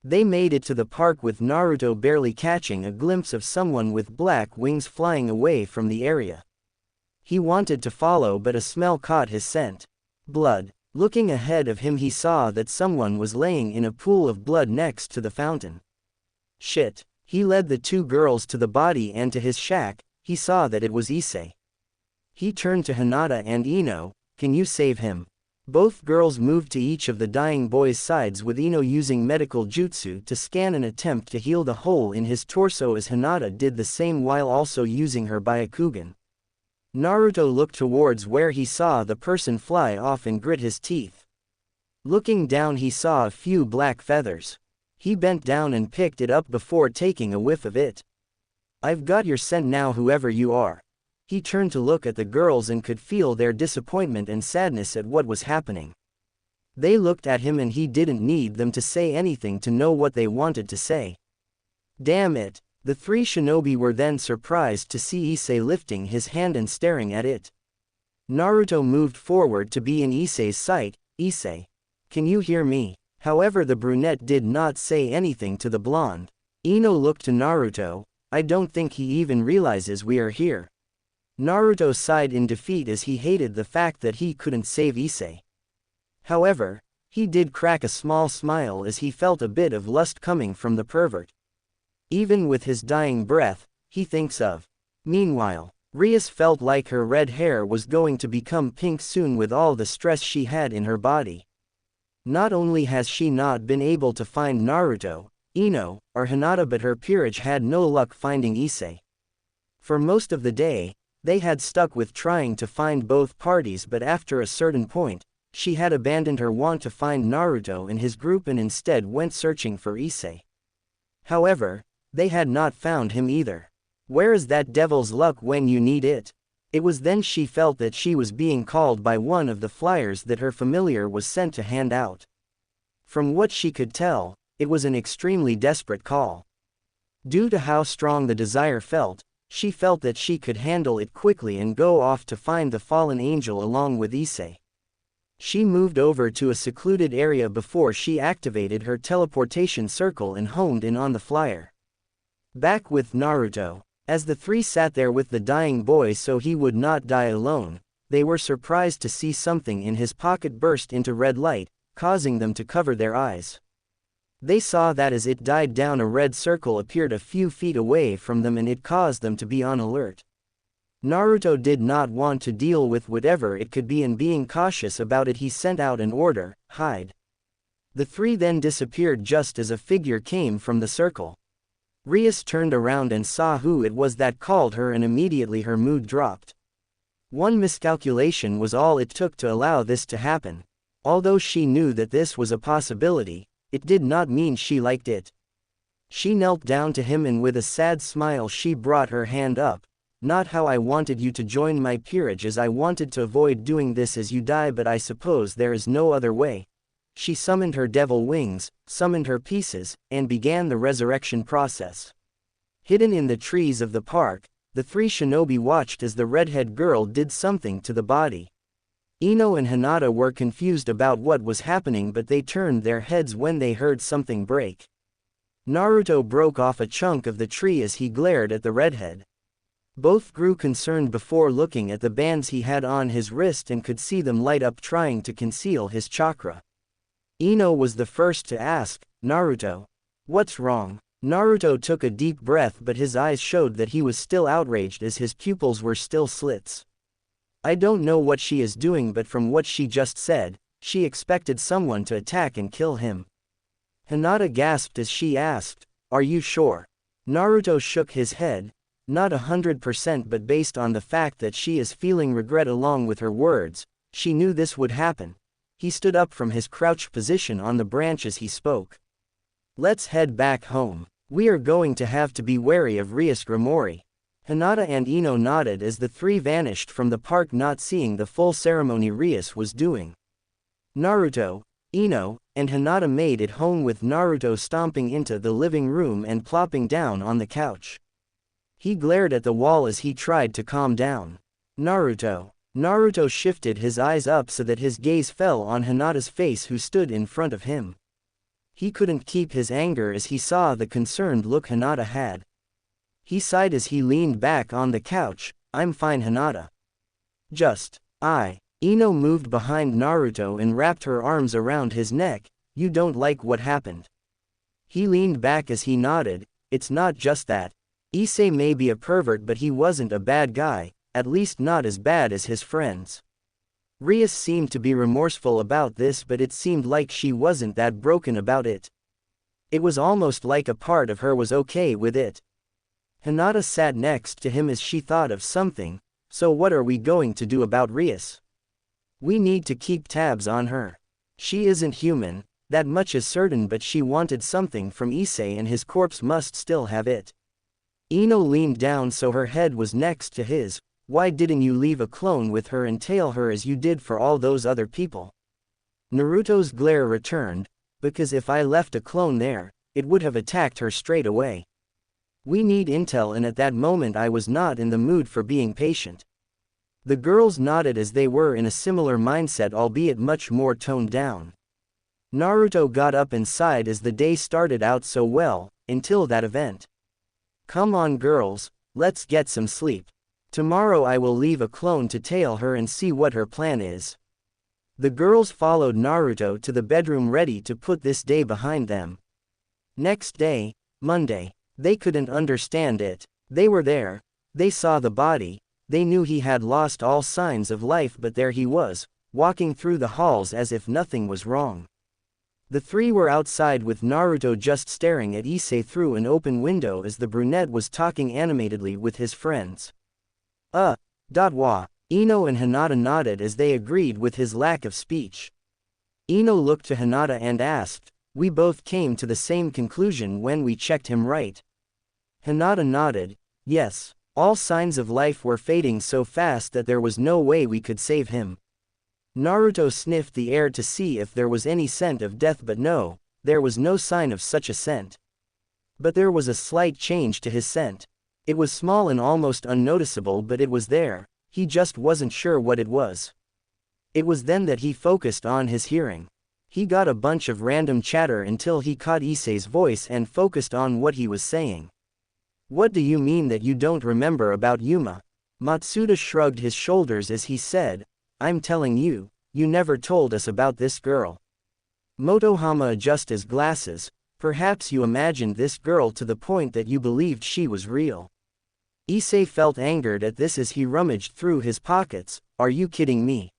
They made it to the park with Naruto barely catching a glimpse of someone with black wings flying away from the area. He wanted to follow, but a smell caught his scent. Blood. Looking ahead of him, he saw that someone was laying in a pool of blood next to the fountain. Shit. He led the two girls to the body, and to his shock, he saw that it was Issei. He turned to Hinata and Ino. "Can you save him?" Both girls moved to each of the dying boy's sides, with Ino using medical jutsu to scan and attempt to heal the hole in his torso, as Hinata did the same while also using her Byakugan. Naruto looked towards where he saw the person fly off and grit his teeth. Looking down, he saw a few black feathers. He bent down and picked it up before taking a whiff of it. "I've got your scent now, whoever you are." He turned to look at the girls and could feel their disappointment and sadness at what was happening. They looked at him and he didn't need them to say anything to know what they wanted to say. Damn it. The three shinobi were then surprised to see Issei lifting his hand and staring at it. Naruto moved forward to be in Issei's sight. "Issei, can you hear me?" However, the brunette did not say anything to the blonde. Ino looked to Naruto. "I don't think he even realizes we are here." Naruto sighed in defeat as he hated the fact that he couldn't save Issei. However, he did crack a small smile as he felt a bit of lust coming from the pervert. Even with his dying breath, he thinks of. Meanwhile, Rias felt like her red hair was going to become pink soon with all the stress she had in her body. Not only has she not been able to find Naruto, Ino, or Hinata, but her peerage had no luck finding Issei. For most of the day, they had stuck with trying to find both parties, but after a certain point, she had abandoned her want to find Naruto and his group and instead went searching for Issei. However, they had not found him either. Where is that devil's luck when you need it? It was then she felt that she was being called by one of the flyers that her familiar was sent to hand out. From what she could tell, it was an extremely desperate call. Due to how strong the desire felt, she felt that she could handle it quickly and go off to find the fallen angel along with Issei. She moved over to a secluded area before she activated her teleportation circle and honed in on the flyer. Back with Naruto. As the three sat there with the dying boy so he would not die alone, they were surprised to see something in his pocket burst into red light, causing them to cover their eyes. They saw that as it died down, a red circle appeared a few feet away from them and it caused them to be on alert. Naruto did not want to deal with whatever it could be, and being cautious about it, he sent out an order, "Hide." The three then disappeared just as a figure came from the circle. Rias turned around and saw who it was that called her, and immediately her mood dropped. One miscalculation was all it took to allow this to happen. Although she knew that this was a possibility, it did not mean she liked it. She knelt down to him and with a sad smile she brought her hand up. "Not how I wanted you to join my peerage, as I wanted to avoid doing this as you die, but I suppose there is no other way." She summoned her devil wings, summoned her pieces, and began the resurrection process. Hidden in the trees of the park, the three shinobi watched as the redhead girl did something to the body. Ino and Hinata were confused about what was happening, but they turned their heads when they heard something break. Naruto broke off a chunk of the tree as he glared at the redhead. Both grew concerned before looking at the bands he had on his wrist and could see them light up, trying to conceal his chakra. Ino was the first to ask, "Naruto, what's wrong?" Naruto took a deep breath, but his eyes showed that he was still outraged as his pupils were still slits. "I don't know what she is doing, but from what she just said, she expected someone to attack and kill him." Hinata gasped as she asked, "Are you sure?" Naruto shook his head. Not 100%, but based on the fact that she is feeling regret along with her words, she knew this would happen. He stood up from his crouched position on the branch as he spoke. Let's head back home. We are going to have to be wary of Ryusuke. Hinata and Ino nodded as the three vanished from the park, not seeing the full ceremony Ryus was doing. Naruto, Ino, and Hinata made it home with Naruto stomping into the living room and plopping down on the couch. He glared at the wall as he tried to calm down. Naruto. Naruto shifted his eyes up so that his gaze fell on Hinata's face, who stood in front of him. He couldn't keep his anger as he saw the concerned look Hinata had. He sighed as he leaned back on the couch. I'm fine, Hinata. Ino moved behind Naruto and wrapped her arms around his neck. You don't like what happened? He leaned back as he nodded. It's not just that. Issei may be a pervert, but he wasn't a bad guy, at least not as bad as his friends. Ryus seemed to be remorseful about this, but it seemed like she wasn't that broken about it. It was almost like a part of her was okay with it. Hinata sat next to him as she thought of something. So what are we going to do about Ryus? We need to keep tabs on her. She isn't human, that much is certain, but she wanted something from Issei and his corpse must still have it. Ino leaned down so her head was next to his. Why didn't you leave a clone with her and tail her as you did for all those other people? Naruto's glare returned. Because if I left a clone there, it would have attacked her straight away. We need intel, and at that moment I was not in the mood for being patient. The girls nodded as they were in a similar mindset, albeit much more toned down. Naruto got up and sighed as the day started out so well, until that event. Come on girls, let's get some sleep. Tomorrow I will leave a clone to tail her and see what her plan is. The girls followed Naruto to the bedroom, ready to put this day behind them. Next day, Monday. They couldn't understand it. They were there. They saw the body. They knew he had lost all signs of life, but there he was, walking through the halls as if nothing was wrong. The three were outside with Naruto just staring at Issei through an open window as the brunette was talking animatedly with his friends. Ino and Hinata nodded as they agreed with his lack of speech. Ino looked to Hinata and asked, we both came to the same conclusion when we checked him, right? Hinata nodded. Yes, all signs of life were fading so fast that there was no way we could save him. Naruto sniffed the air to see if there was any scent of death, but no, there was no sign of such a scent. But there was a slight change to his scent. It was small and almost unnoticeable, but it was there. He just wasn't sure what it was. It was then that he focused on his hearing. He got a bunch of random chatter until he caught Issei's voice and focused on what he was saying. What do you mean that you don't remember about Yuma? Matsuda shrugged his shoulders as he said, I'm telling you, you never told us about this girl. Motohama adjusted his glasses. Perhaps you imagined this girl to the point that you believed she was real. Issei felt angered at this as he rummaged through his pockets. Are you kidding me?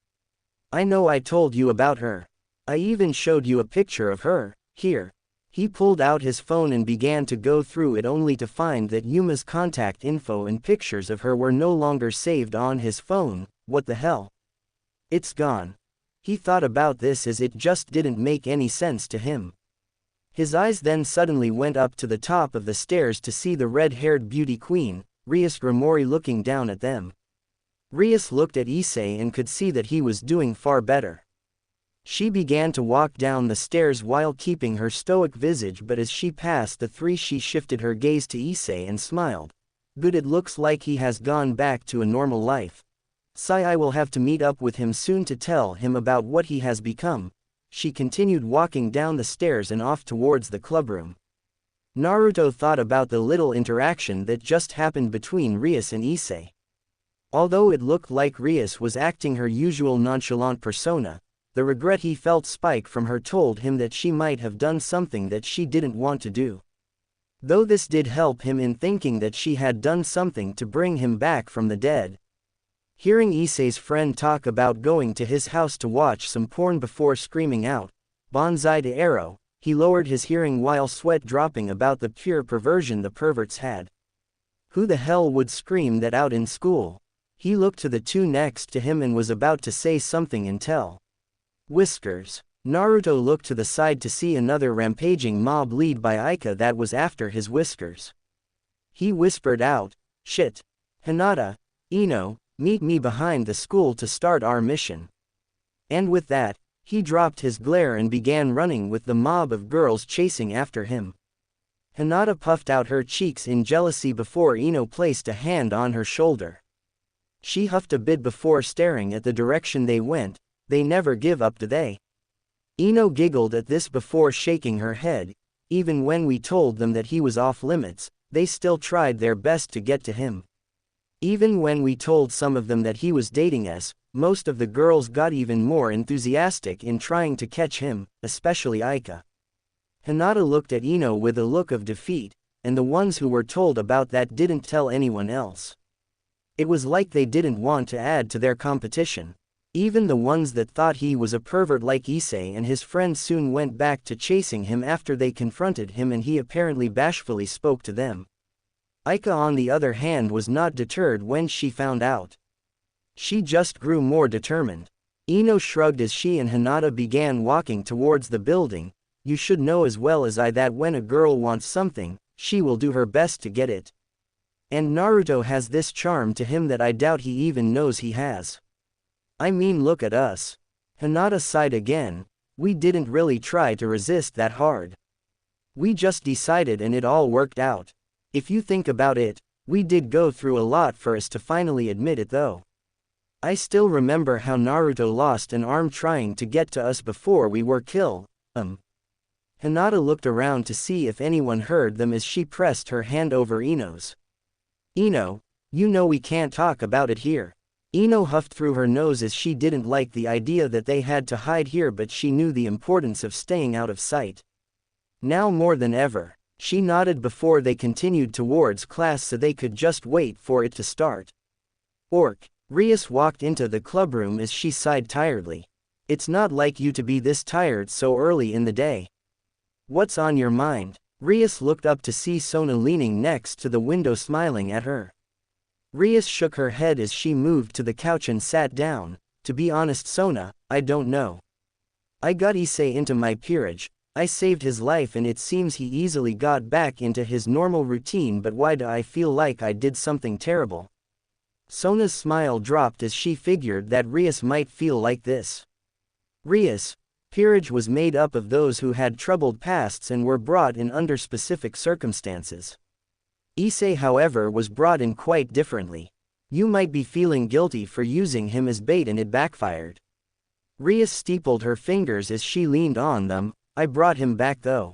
I know I told you about her. I even showed you a picture of her. Here. He pulled out his phone and began to go through it, only to find that Yuma's contact info and pictures of her were no longer saved on his phone. What the hell? It's gone. He thought about this as it just didn't make any sense to him. His eyes then suddenly went up to the top of the stairs to see the red-haired beauty queen, Ryusuke, looking down at them. Ryus looked at Issei and could see that he was doing far better. She began to walk down the stairs while keeping her stoic visage, but as she passed the three she shifted her gaze to Issei and smiled. Good, it looks like he has gone back to a normal life. I will have to meet up with him soon to tell him about what he has become. She continued walking down the stairs and off towards the clubroom. Naruto thought about the little interaction that just happened between Ryus and Issei. Although it looked like Ryus was acting her usual nonchalant persona, the regret he felt spike from her told him that she might have done something that she didn't want to do. Though this did help him in thinking that she had done something to bring him back from the dead. Hearing Issei's friend talk about going to his house to watch some porn before screaming out, "Bonsai de arrow," he lowered his hearing while sweat dropping about the pure perversion the perverts had. Who the hell would scream that out in school? He looked to the two next to him and was about to say something until Whiskers. Naruto looked to the side to see another rampaging mob lead by Aika that was after his whiskers. He whispered out, "Shit. Hinata, Ino, meet me behind the school to start our mission." And with that, he dropped his glare and began running with the mob of girls chasing after him. Hinata puffed out her cheeks in jealousy before Ino placed a hand on her shoulder. She huffed a bit before staring at the direction they went. They never give up, do they? Ino giggled at this before shaking her head. Even when we told them that he was off limits, they still tried their best to get to him. Even when we told some of them that he was dating us, most of the girls got even more enthusiastic in trying to catch him, especially Aika. Hinata looked at Ino with a look of defeat, and the ones who were told about that didn't tell anyone else. It was like they didn't want to add to their competition. Even the ones that thought he was a pervert like Issei and his friends soon went back to chasing him after they confronted him and he apparently bashfully spoke to them. Aika on the other hand was not deterred when she found out. She just grew more determined. Ino shrugged as she and Hinata began walking towards the building. "You should know as well as I that when a girl wants something, she will do her best to get it. And Naruto has this charm to him that I doubt he even knows he has. I mean, look at us." Hinata sighed again. "We didn't really try to resist that hard. We just decided and it all worked out. If you think about it, we did go through a lot for us to finally admit it though. I still remember how Naruto lost an arm trying to get to us before we were killed." Hinata looked around to see if anyone heard them as she pressed her hand over Ino's. "Ino, you know we can't talk about it here." Ino huffed through her nose as she didn't like the idea that they had to hide here, but she knew the importance of staying out of sight. Now more than ever, she nodded before they continued towards class so they could just wait for it to start. Rias walked into the clubroom as she sighed tiredly. "It's not like you to be this tired so early in the day. What's on your mind?" Rias looked up to see Sona leaning next to the window smiling at her. Rias shook her head as she moved to the couch and sat down. "To be honest, Sona, I don't know. I got Issei into my peerage, I saved his life and it seems he easily got back into his normal routine, but why do I feel like I did something terrible?" Sona's smile dropped as she figured that Rias might feel like this. Rias, peerage was made up of those who had troubled pasts and were brought in under specific circumstances. Issei, however, was brought in quite differently. You might be feeling guilty for using him as bait and it backfired. Rias steepled her fingers as she leaned on them. "I brought him back though.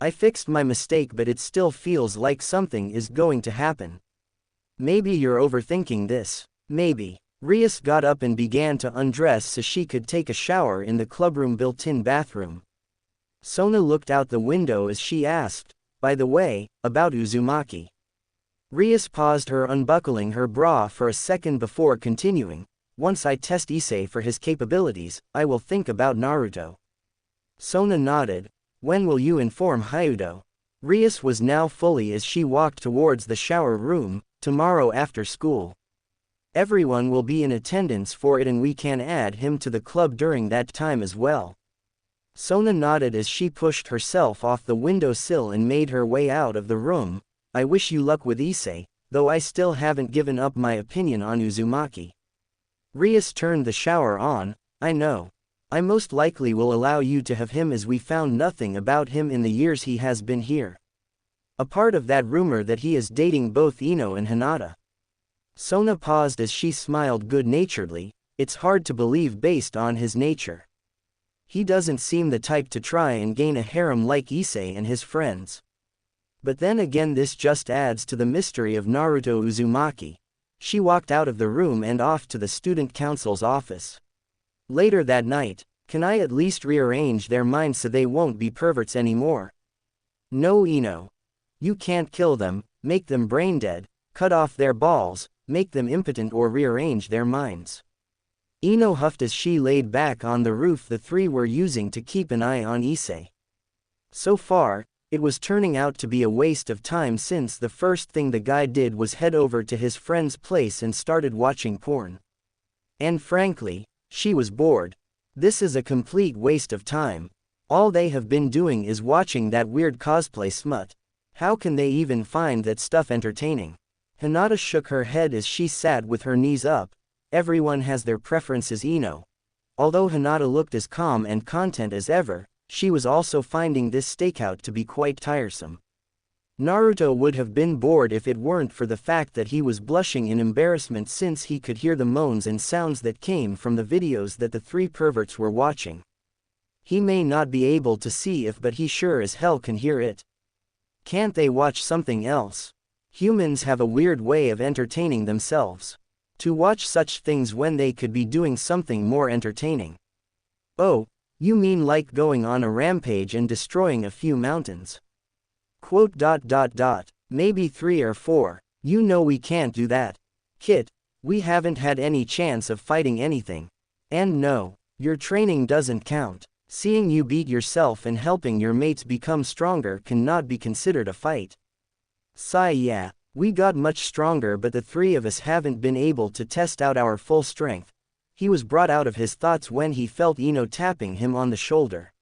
I fixed my mistake, but it still feels like something is going to happen. Maybe you're overthinking this. Maybe." Rias got up and began to undress so she could take a shower in the clubroom built-in bathroom. Sona looked out the window as she asked, "By the way, about Uzumaki." Rias paused her unbuckling her bra for a second before continuing, "Once I test Issei for his capabilities, I will think about Naruto." Sona nodded. "When will you inform Hyudo?" Rias was now fully as she walked towards the shower room. "Tomorrow after school. Everyone will be in attendance for it and we can add him to the club during that time as well." Sona nodded as she pushed herself off the windowsill and made her way out of the room. "I wish you luck with Issei, though I still haven't given up my opinion on Uzumaki." Rias turned the shower on. "I know. I most likely will allow you to have him as we found nothing about him in the years he has been here. A part of that rumor that he is dating both Ino and Hinata." Sona paused as she smiled good-naturedly. "It's hard to believe based on his nature. He doesn't seem the type to try and gain a harem like Issei and his friends. But then again, this just adds to the mystery of Naruto Uzumaki." She walked out of the room and off to the student council's office. Later that night, "Can I at least rearrange their minds so they won't be perverts anymore?" "No, Ino. You can't kill them, make them brain dead, cut off their balls, make them impotent or rearrange their minds." Ino huffed as she laid back on the roof the three were using to keep an eye on Issei. So far, it was turning out to be a waste of time since the first thing the guy did was head over to his friend's place and started watching porn. And frankly, she was bored. This is a complete waste of time. All they have been doing is watching that weird cosplay smut. How can they even find that stuff entertaining? Hinata shook her head as she sat with her knees up. Everyone has their preferences, Ino. Although Hinata looked as calm and content as ever, she was also finding this stakeout to be quite tiresome. Naruto would have been bored if it weren't for the fact that he was blushing in embarrassment since he could hear the moans and sounds that came from the videos that the three perverts were watching. He may not be able to see it, but he sure as hell can hear it. Can't they watch something else? Humans have a weird way of entertaining themselves. To watch such things when they could be doing something more entertaining. Oh, you mean like going on a rampage and destroying a few mountains? Quote. Maybe 3 or 4. You know we can't do that. Kit, we haven't had any chance of fighting anything. And no, your training doesn't count. Seeing you beat yourself and helping your mates become stronger cannot be considered a fight. Sigh. Yeah, we got much stronger, but the three of us haven't been able to test out our full strength. He was brought out of his thoughts when he felt Ino tapping him on the shoulder.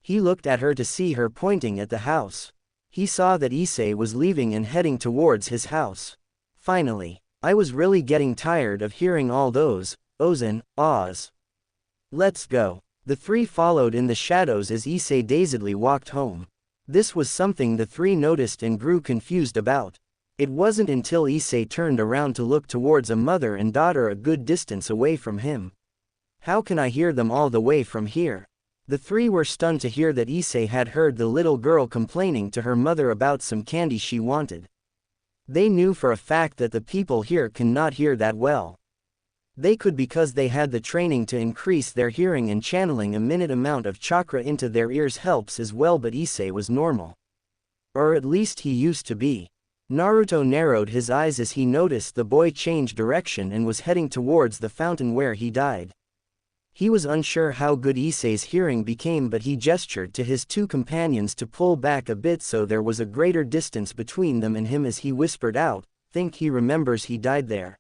He looked at her to see her pointing at the house. He saw that Issei was leaving and heading towards his house. Finally, I was really getting tired of hearing all those ohs and ahs. Let's go. The three followed in the shadows as Issei dazedly walked home. This was something the three noticed and grew confused about. It wasn't until Issei turned around to look towards a mother and daughter a good distance away from him. How can I hear them all the way from here? The three were stunned to hear that Issei had heard the little girl complaining to her mother about some candy she wanted. They knew for a fact that the people here cannot hear that well. They could because they had the training to increase their hearing, and channeling a minute amount of chakra into their ears helps as well, but Issei was normal. Or at least he used to be. Naruto narrowed his eyes as he noticed the boy change direction and was heading towards the fountain where he died. He was unsure how good Issei's hearing became, but he gestured to his two companions to pull back a bit so there was a greater distance between them and him as he whispered out, "Think he remembers he died there."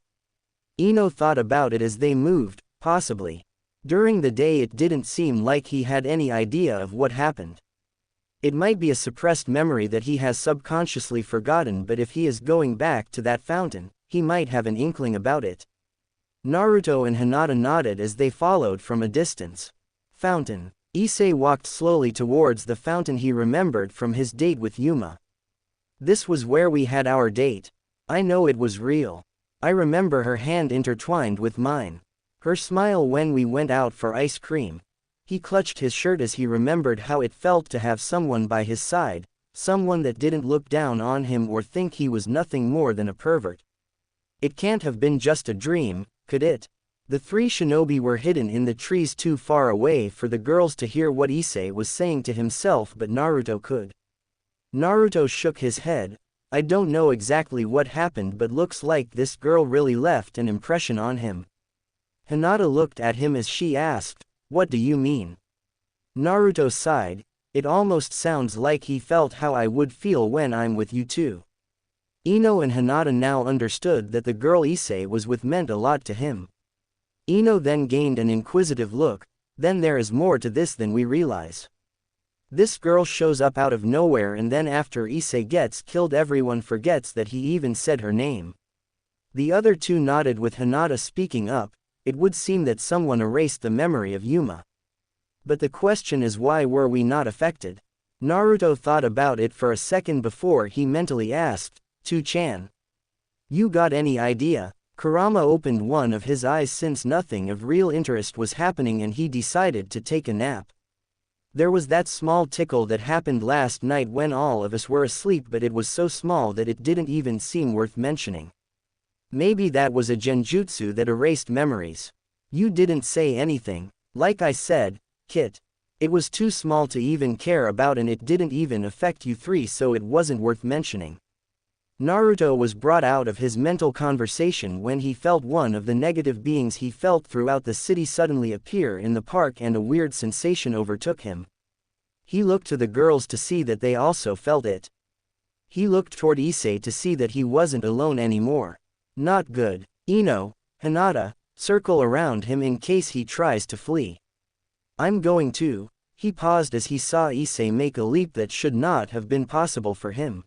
Ino thought about it as they moved, possibly. During the day it didn't seem like he had any idea of what happened. It might be a suppressed memory that he has subconsciously forgotten, but if he is going back to that fountain, he might have an inkling about it. Naruto and Hinata nodded as they followed from a distance. Fountain. Issei walked slowly towards the fountain he remembered from his date with Yuma. This was where we had our date. I know it was real. I remember her hand intertwined with mine. Her smile when we went out for ice cream. He clutched his shirt as he remembered how it felt to have someone by his side, someone that didn't look down on him or think he was nothing more than a pervert. It can't have been just a dream, could it? The three shinobi were hidden in the trees too far away for the girls to hear what Issei was saying to himself, but Naruto could. Naruto shook his head. I don't know exactly what happened, but looks like this girl really left an impression on him. Hinata looked at him as she asked, "What do you mean?" Naruto sighed. It almost sounds like he felt how I would feel when I'm with you too. Ino and Hinata now understood that the girl Issei was with meant a lot to him. Ino then gained an inquisitive look. Then there is more to this than we realize. This girl shows up out of nowhere, and then after Issei gets killed everyone forgets that he even said her name. The other two nodded with Hinata speaking up. It would seem that someone erased the memory of Yuma. But the question is, why were we not affected? Naruto thought about it for a second before he mentally asked, "Tu-chan, you got any idea?" Kurama opened one of his eyes since nothing of real interest was happening and he decided to take a nap. There was that small tickle that happened last night when all of us were asleep, but it was so small that it didn't even seem worth mentioning. Maybe that was a genjutsu that erased memories. You didn't say anything. Like I said, Kit. It was too small to even care about and it didn't even affect you three, so it wasn't worth mentioning. Naruto was brought out of his mental conversation when he felt one of the negative beings he felt throughout the city suddenly appear in the park and a weird sensation overtook him. He looked to the girls to see that they also felt it. He looked toward Issei to see that he wasn't alone anymore. Not good. Ino, Hinata, circle around him in case he tries to flee. I'm going too. He paused as he saw Issei make a leap that should not have been possible for him.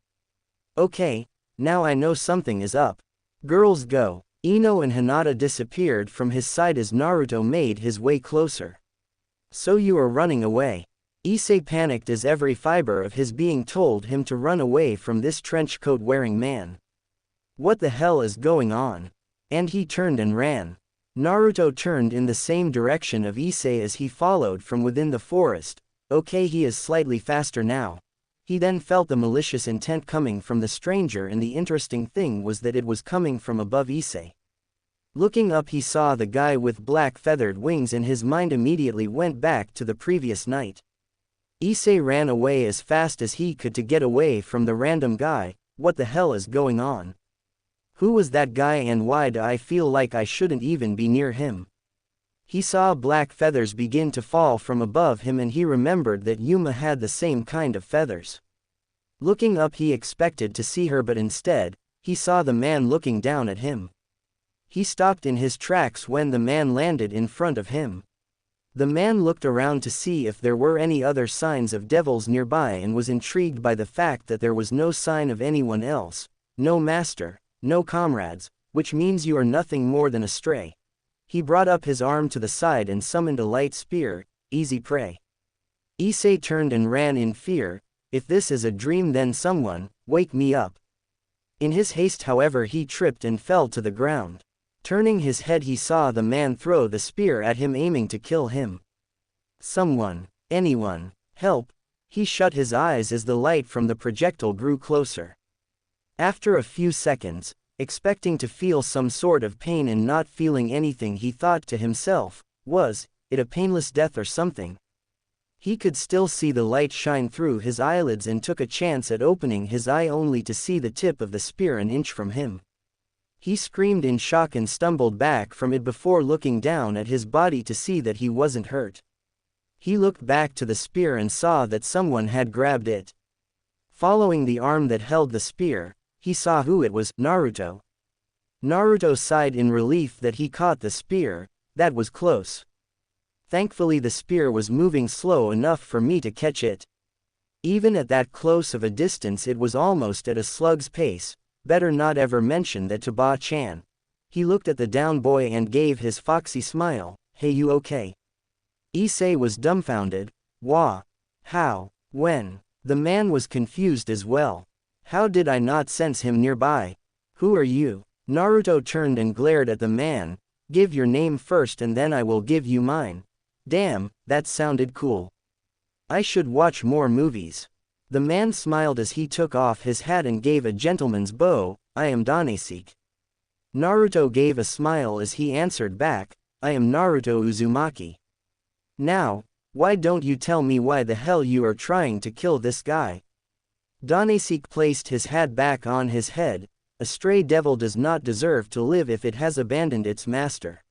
Okay, now I know something is up. Girls go. Ino and Hinata disappeared from his side as Naruto made his way closer. So you are running away. Issei panicked as every fiber of his being told him to run away from this trench coat wearing man. What the hell is going on? And he turned and ran. Naruto turned in the same direction of Issei as he followed from within the forest. Okay, he is slightly faster now. He then felt the malicious intent coming from the stranger, and the interesting thing was that it was coming from above Issei. Looking up, he saw the guy with black feathered wings and his mind immediately went back to the previous night. Issei ran away as fast as he could to get away from the random guy. What the hell is going on? Who was that guy and why do I feel like I shouldn't even be near him? He saw black feathers begin to fall from above him and he remembered that Yuma had the same kind of feathers. Looking up, he expected to see her, but instead, he saw the man looking down at him. He stopped in his tracks when the man landed in front of him. The man looked around to see if there were any other signs of devils nearby and was intrigued by the fact that there was no sign of anyone else, no master, no comrades, which means you are nothing more than a stray. He brought up his arm to the side and summoned a light spear, easy prey. Issei turned and ran in fear. If this is a dream, then someone, wake me up. In his haste, however, he tripped and fell to the ground. Turning his head, he saw the man throw the spear at him, aiming to kill him. Someone, anyone, help! He shut his eyes as the light from the projectile grew closer. After a few seconds, expecting to feel some sort of pain and not feeling anything, he thought to himself, was it a painless death or something? He could still see the light shine through his eyelids and took a chance at opening his eye only to see the tip of the spear an inch from him. He screamed in shock and stumbled back from it before looking down at his body to see that he wasn't hurt. He looked back to the spear and saw that someone had grabbed it. Following the arm that held the spear, he saw who it was, Naruto. Naruto sighed in relief that he caught the spear. That was close. Thankfully the spear was moving slow enough for me to catch it. Even at that close of a distance it was almost at a slug's pace. Better not ever mention that to Ba-chan. He looked at the down boy and gave his foxy smile. Hey, you okay? Issei was dumbfounded. Wah? How? When? The man was confused as well. How did I not sense him nearby? Who are you? Naruto turned and glared at the man. Give your name first and then I will give you mine. Damn, that sounded cool. I should watch more movies. The man smiled as he took off his hat and gave a gentleman's bow. I am DxD. Naruto gave a smile as he answered back. I am Naruto Uzumaki. Now, why don't you tell me why the hell you are trying to kill this guy? DxD placed his hat back on his head. A stray devil does not deserve to live if it has abandoned its master.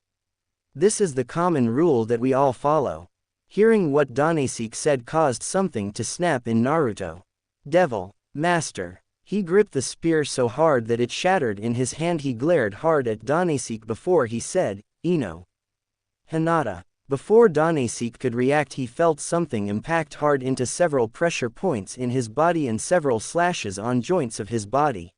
This is the common rule that we all follow. Hearing what DxD said caused something to snap in Naruto. Devil, master. He gripped the spear so hard that it shattered in his hand. He glared hard at DxD before he said, Ino. Hinata. Before DxD could react, he felt something impact hard into several pressure points in his body and several slashes on joints of his body.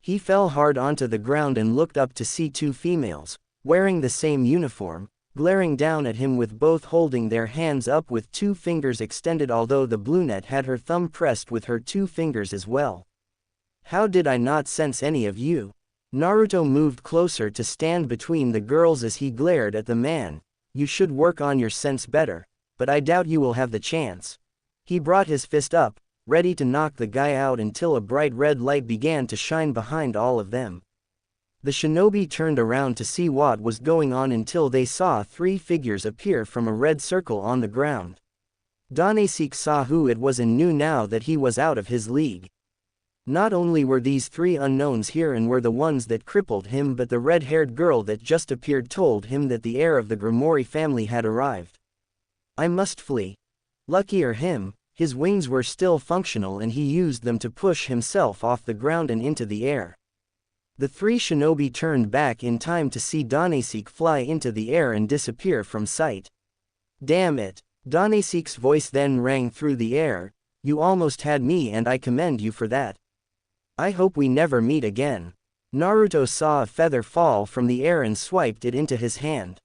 He fell hard onto the ground and looked up to see two females, wearing the same uniform, glaring down at him with both holding their hands up with 2 fingers extended, although the brunette had her thumb pressed with her 2 fingers as well. How did I not sense any of you? Naruto moved closer to stand between the girls as he glared at the man. You should work on your sense better, but I doubt you will have the chance. He brought his fist up, ready to knock the guy out until a bright red light began to shine behind all of them. The shinobi turned around to see what was going on until they saw 3 figures appear from a red circle on the ground. DxD saw who it was and knew now that he was out of his league. Not only were these 3 unknowns here and were the ones that crippled him, but the red-haired girl that just appeared told him that the heir of the Grimoire family had arrived. I must flee. Luckier him, his wings were still functional and he used them to push himself off the ground and into the air. The 3 shinobi turned back in time to see DxD fly into the air and disappear from sight. Damn it. Danesik's voice then rang through the air, you almost had me and I commend you for that. I hope we never meet again. Naruto saw a feather fall from the air and swiped it into his hand.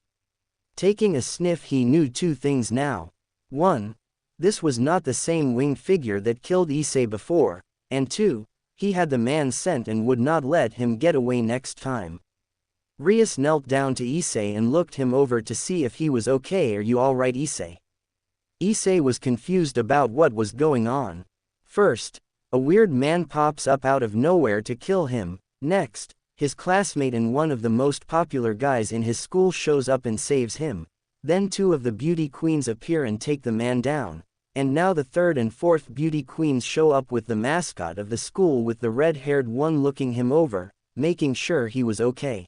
Taking a sniff, he knew two things now. 1. This was not the same winged figure that killed Issei before, and 2. He had the man's scent and would not let him get away next time. Rias knelt down to Issei and looked him over to see if he was okay. Are you alright, Issei? Issei was confused about what was going on. First, a weird man pops up out of nowhere to kill him. Next, his classmate and one of the most popular guys in his school shows up and saves him. Then two of the beauty queens appear and take the man down. And now the third and fourth beauty queens show up with the mascot of the school with the red-haired one looking him over, making sure he was okay.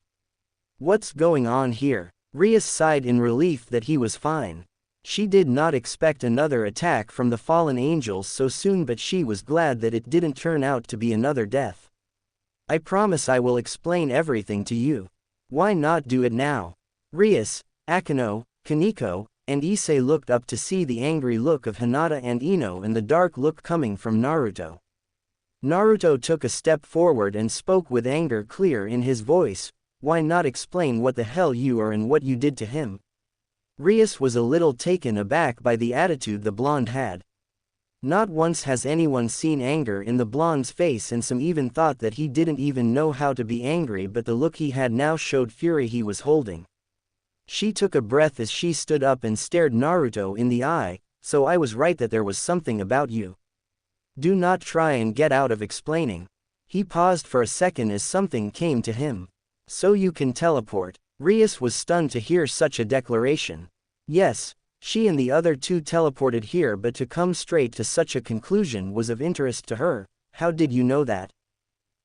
What's going on here? Rias sighed in relief that he was fine. She did not expect another attack from the fallen angels so soon, but she was glad that it didn't turn out to be another death. I promise I will explain everything to you. Why not do it now? Rias, Akeno, Kaneko, and Issei looked up to see the angry look of Hinata and Ino and the dark look coming from Naruto. Naruto took a step forward and spoke with anger clear in his voice, why not explain what the hell you are and what you did to him? Rias was a little taken aback by the attitude the blonde had. Not once has anyone seen anger in the blonde's face, and some even thought that he didn't even know how to be angry, but the look he had now showed fury he was holding. She took a breath as she stood up and stared Naruto in the eye, so I was right that there was something about you. Do not try and get out of explaining. He paused for a second as something came to him. So you can teleport. Rias was stunned to hear such a declaration. Yes, she and the other two teleported here, but to come straight to such a conclusion was of interest to her. How did you know that?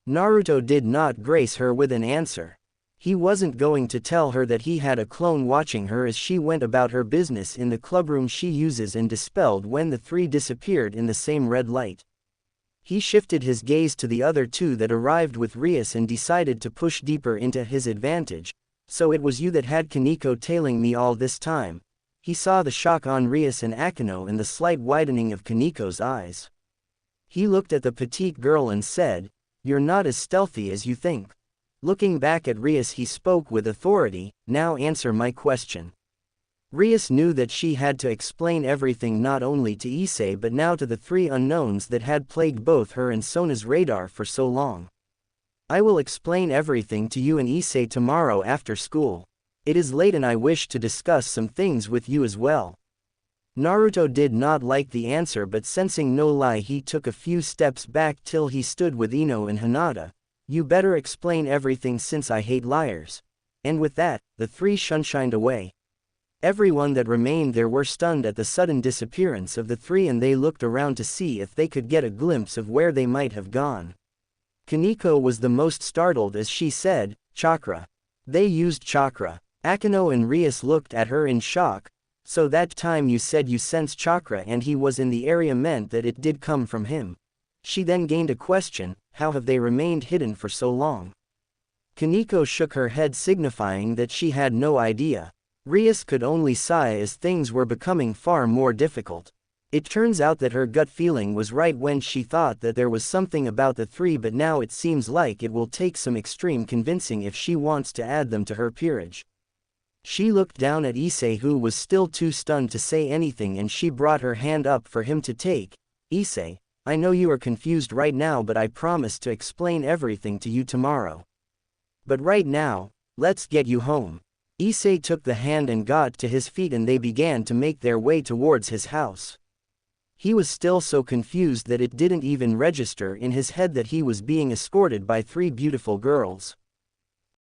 Naruto did not grace her with an answer. He wasn't going to tell her that he had a clone watching her as she went about her business in the clubroom she uses and dispelled when the three disappeared in the same red light. He shifted his gaze to the other two that arrived with Rias and decided to push deeper into his advantage. So it was you that had Kaneko tailing me all this time. He saw the shock on Rias and Akeno and the slight widening of Kaneko's eyes. He looked at the petite girl and said, "You're not as stealthy as you think." Looking back at Rias, he spoke with authority, "Now answer my question." Rias knew that she had to explain everything not only to Issei but now to the three unknowns that had plagued both her and Sona's radar for so long. I will explain everything to you and Issei tomorrow after school. It is late and I wish to discuss some things with you as well. Naruto did not like the answer, but sensing no lie he took a few steps back till he stood with Ino and Hinata. You better explain everything since I hate liars. And with that, the three shunshined away. Everyone that remained there were stunned at the sudden disappearance of the three, and they looked around to see if they could get a glimpse of where they might have gone. Kaneko was the most startled as she said, "Chakra. They used chakra." Akeno and Rias looked at her in shock. So that time you said you sensed chakra and he was in the area meant that it did come from him. She then gained a question, how have they remained hidden for so long? Kaneko shook her head signifying that she had no idea. Rias could only sigh as things were becoming far more difficult. It turns out that her gut feeling was right when she thought that there was something about the three, but now it seems like it will take some extreme convincing if she wants to add them to her peerage. She looked down at Issei, who was still too stunned to say anything, and she brought her hand up for him to take. Issei, I know you are confused right now, but I promise to explain everything to you tomorrow. But right now, let's get you home. Issei took the hand and got to his feet, and they began to make their way towards his house. He was still so confused that it didn't even register in his head that he was being escorted by three beautiful girls.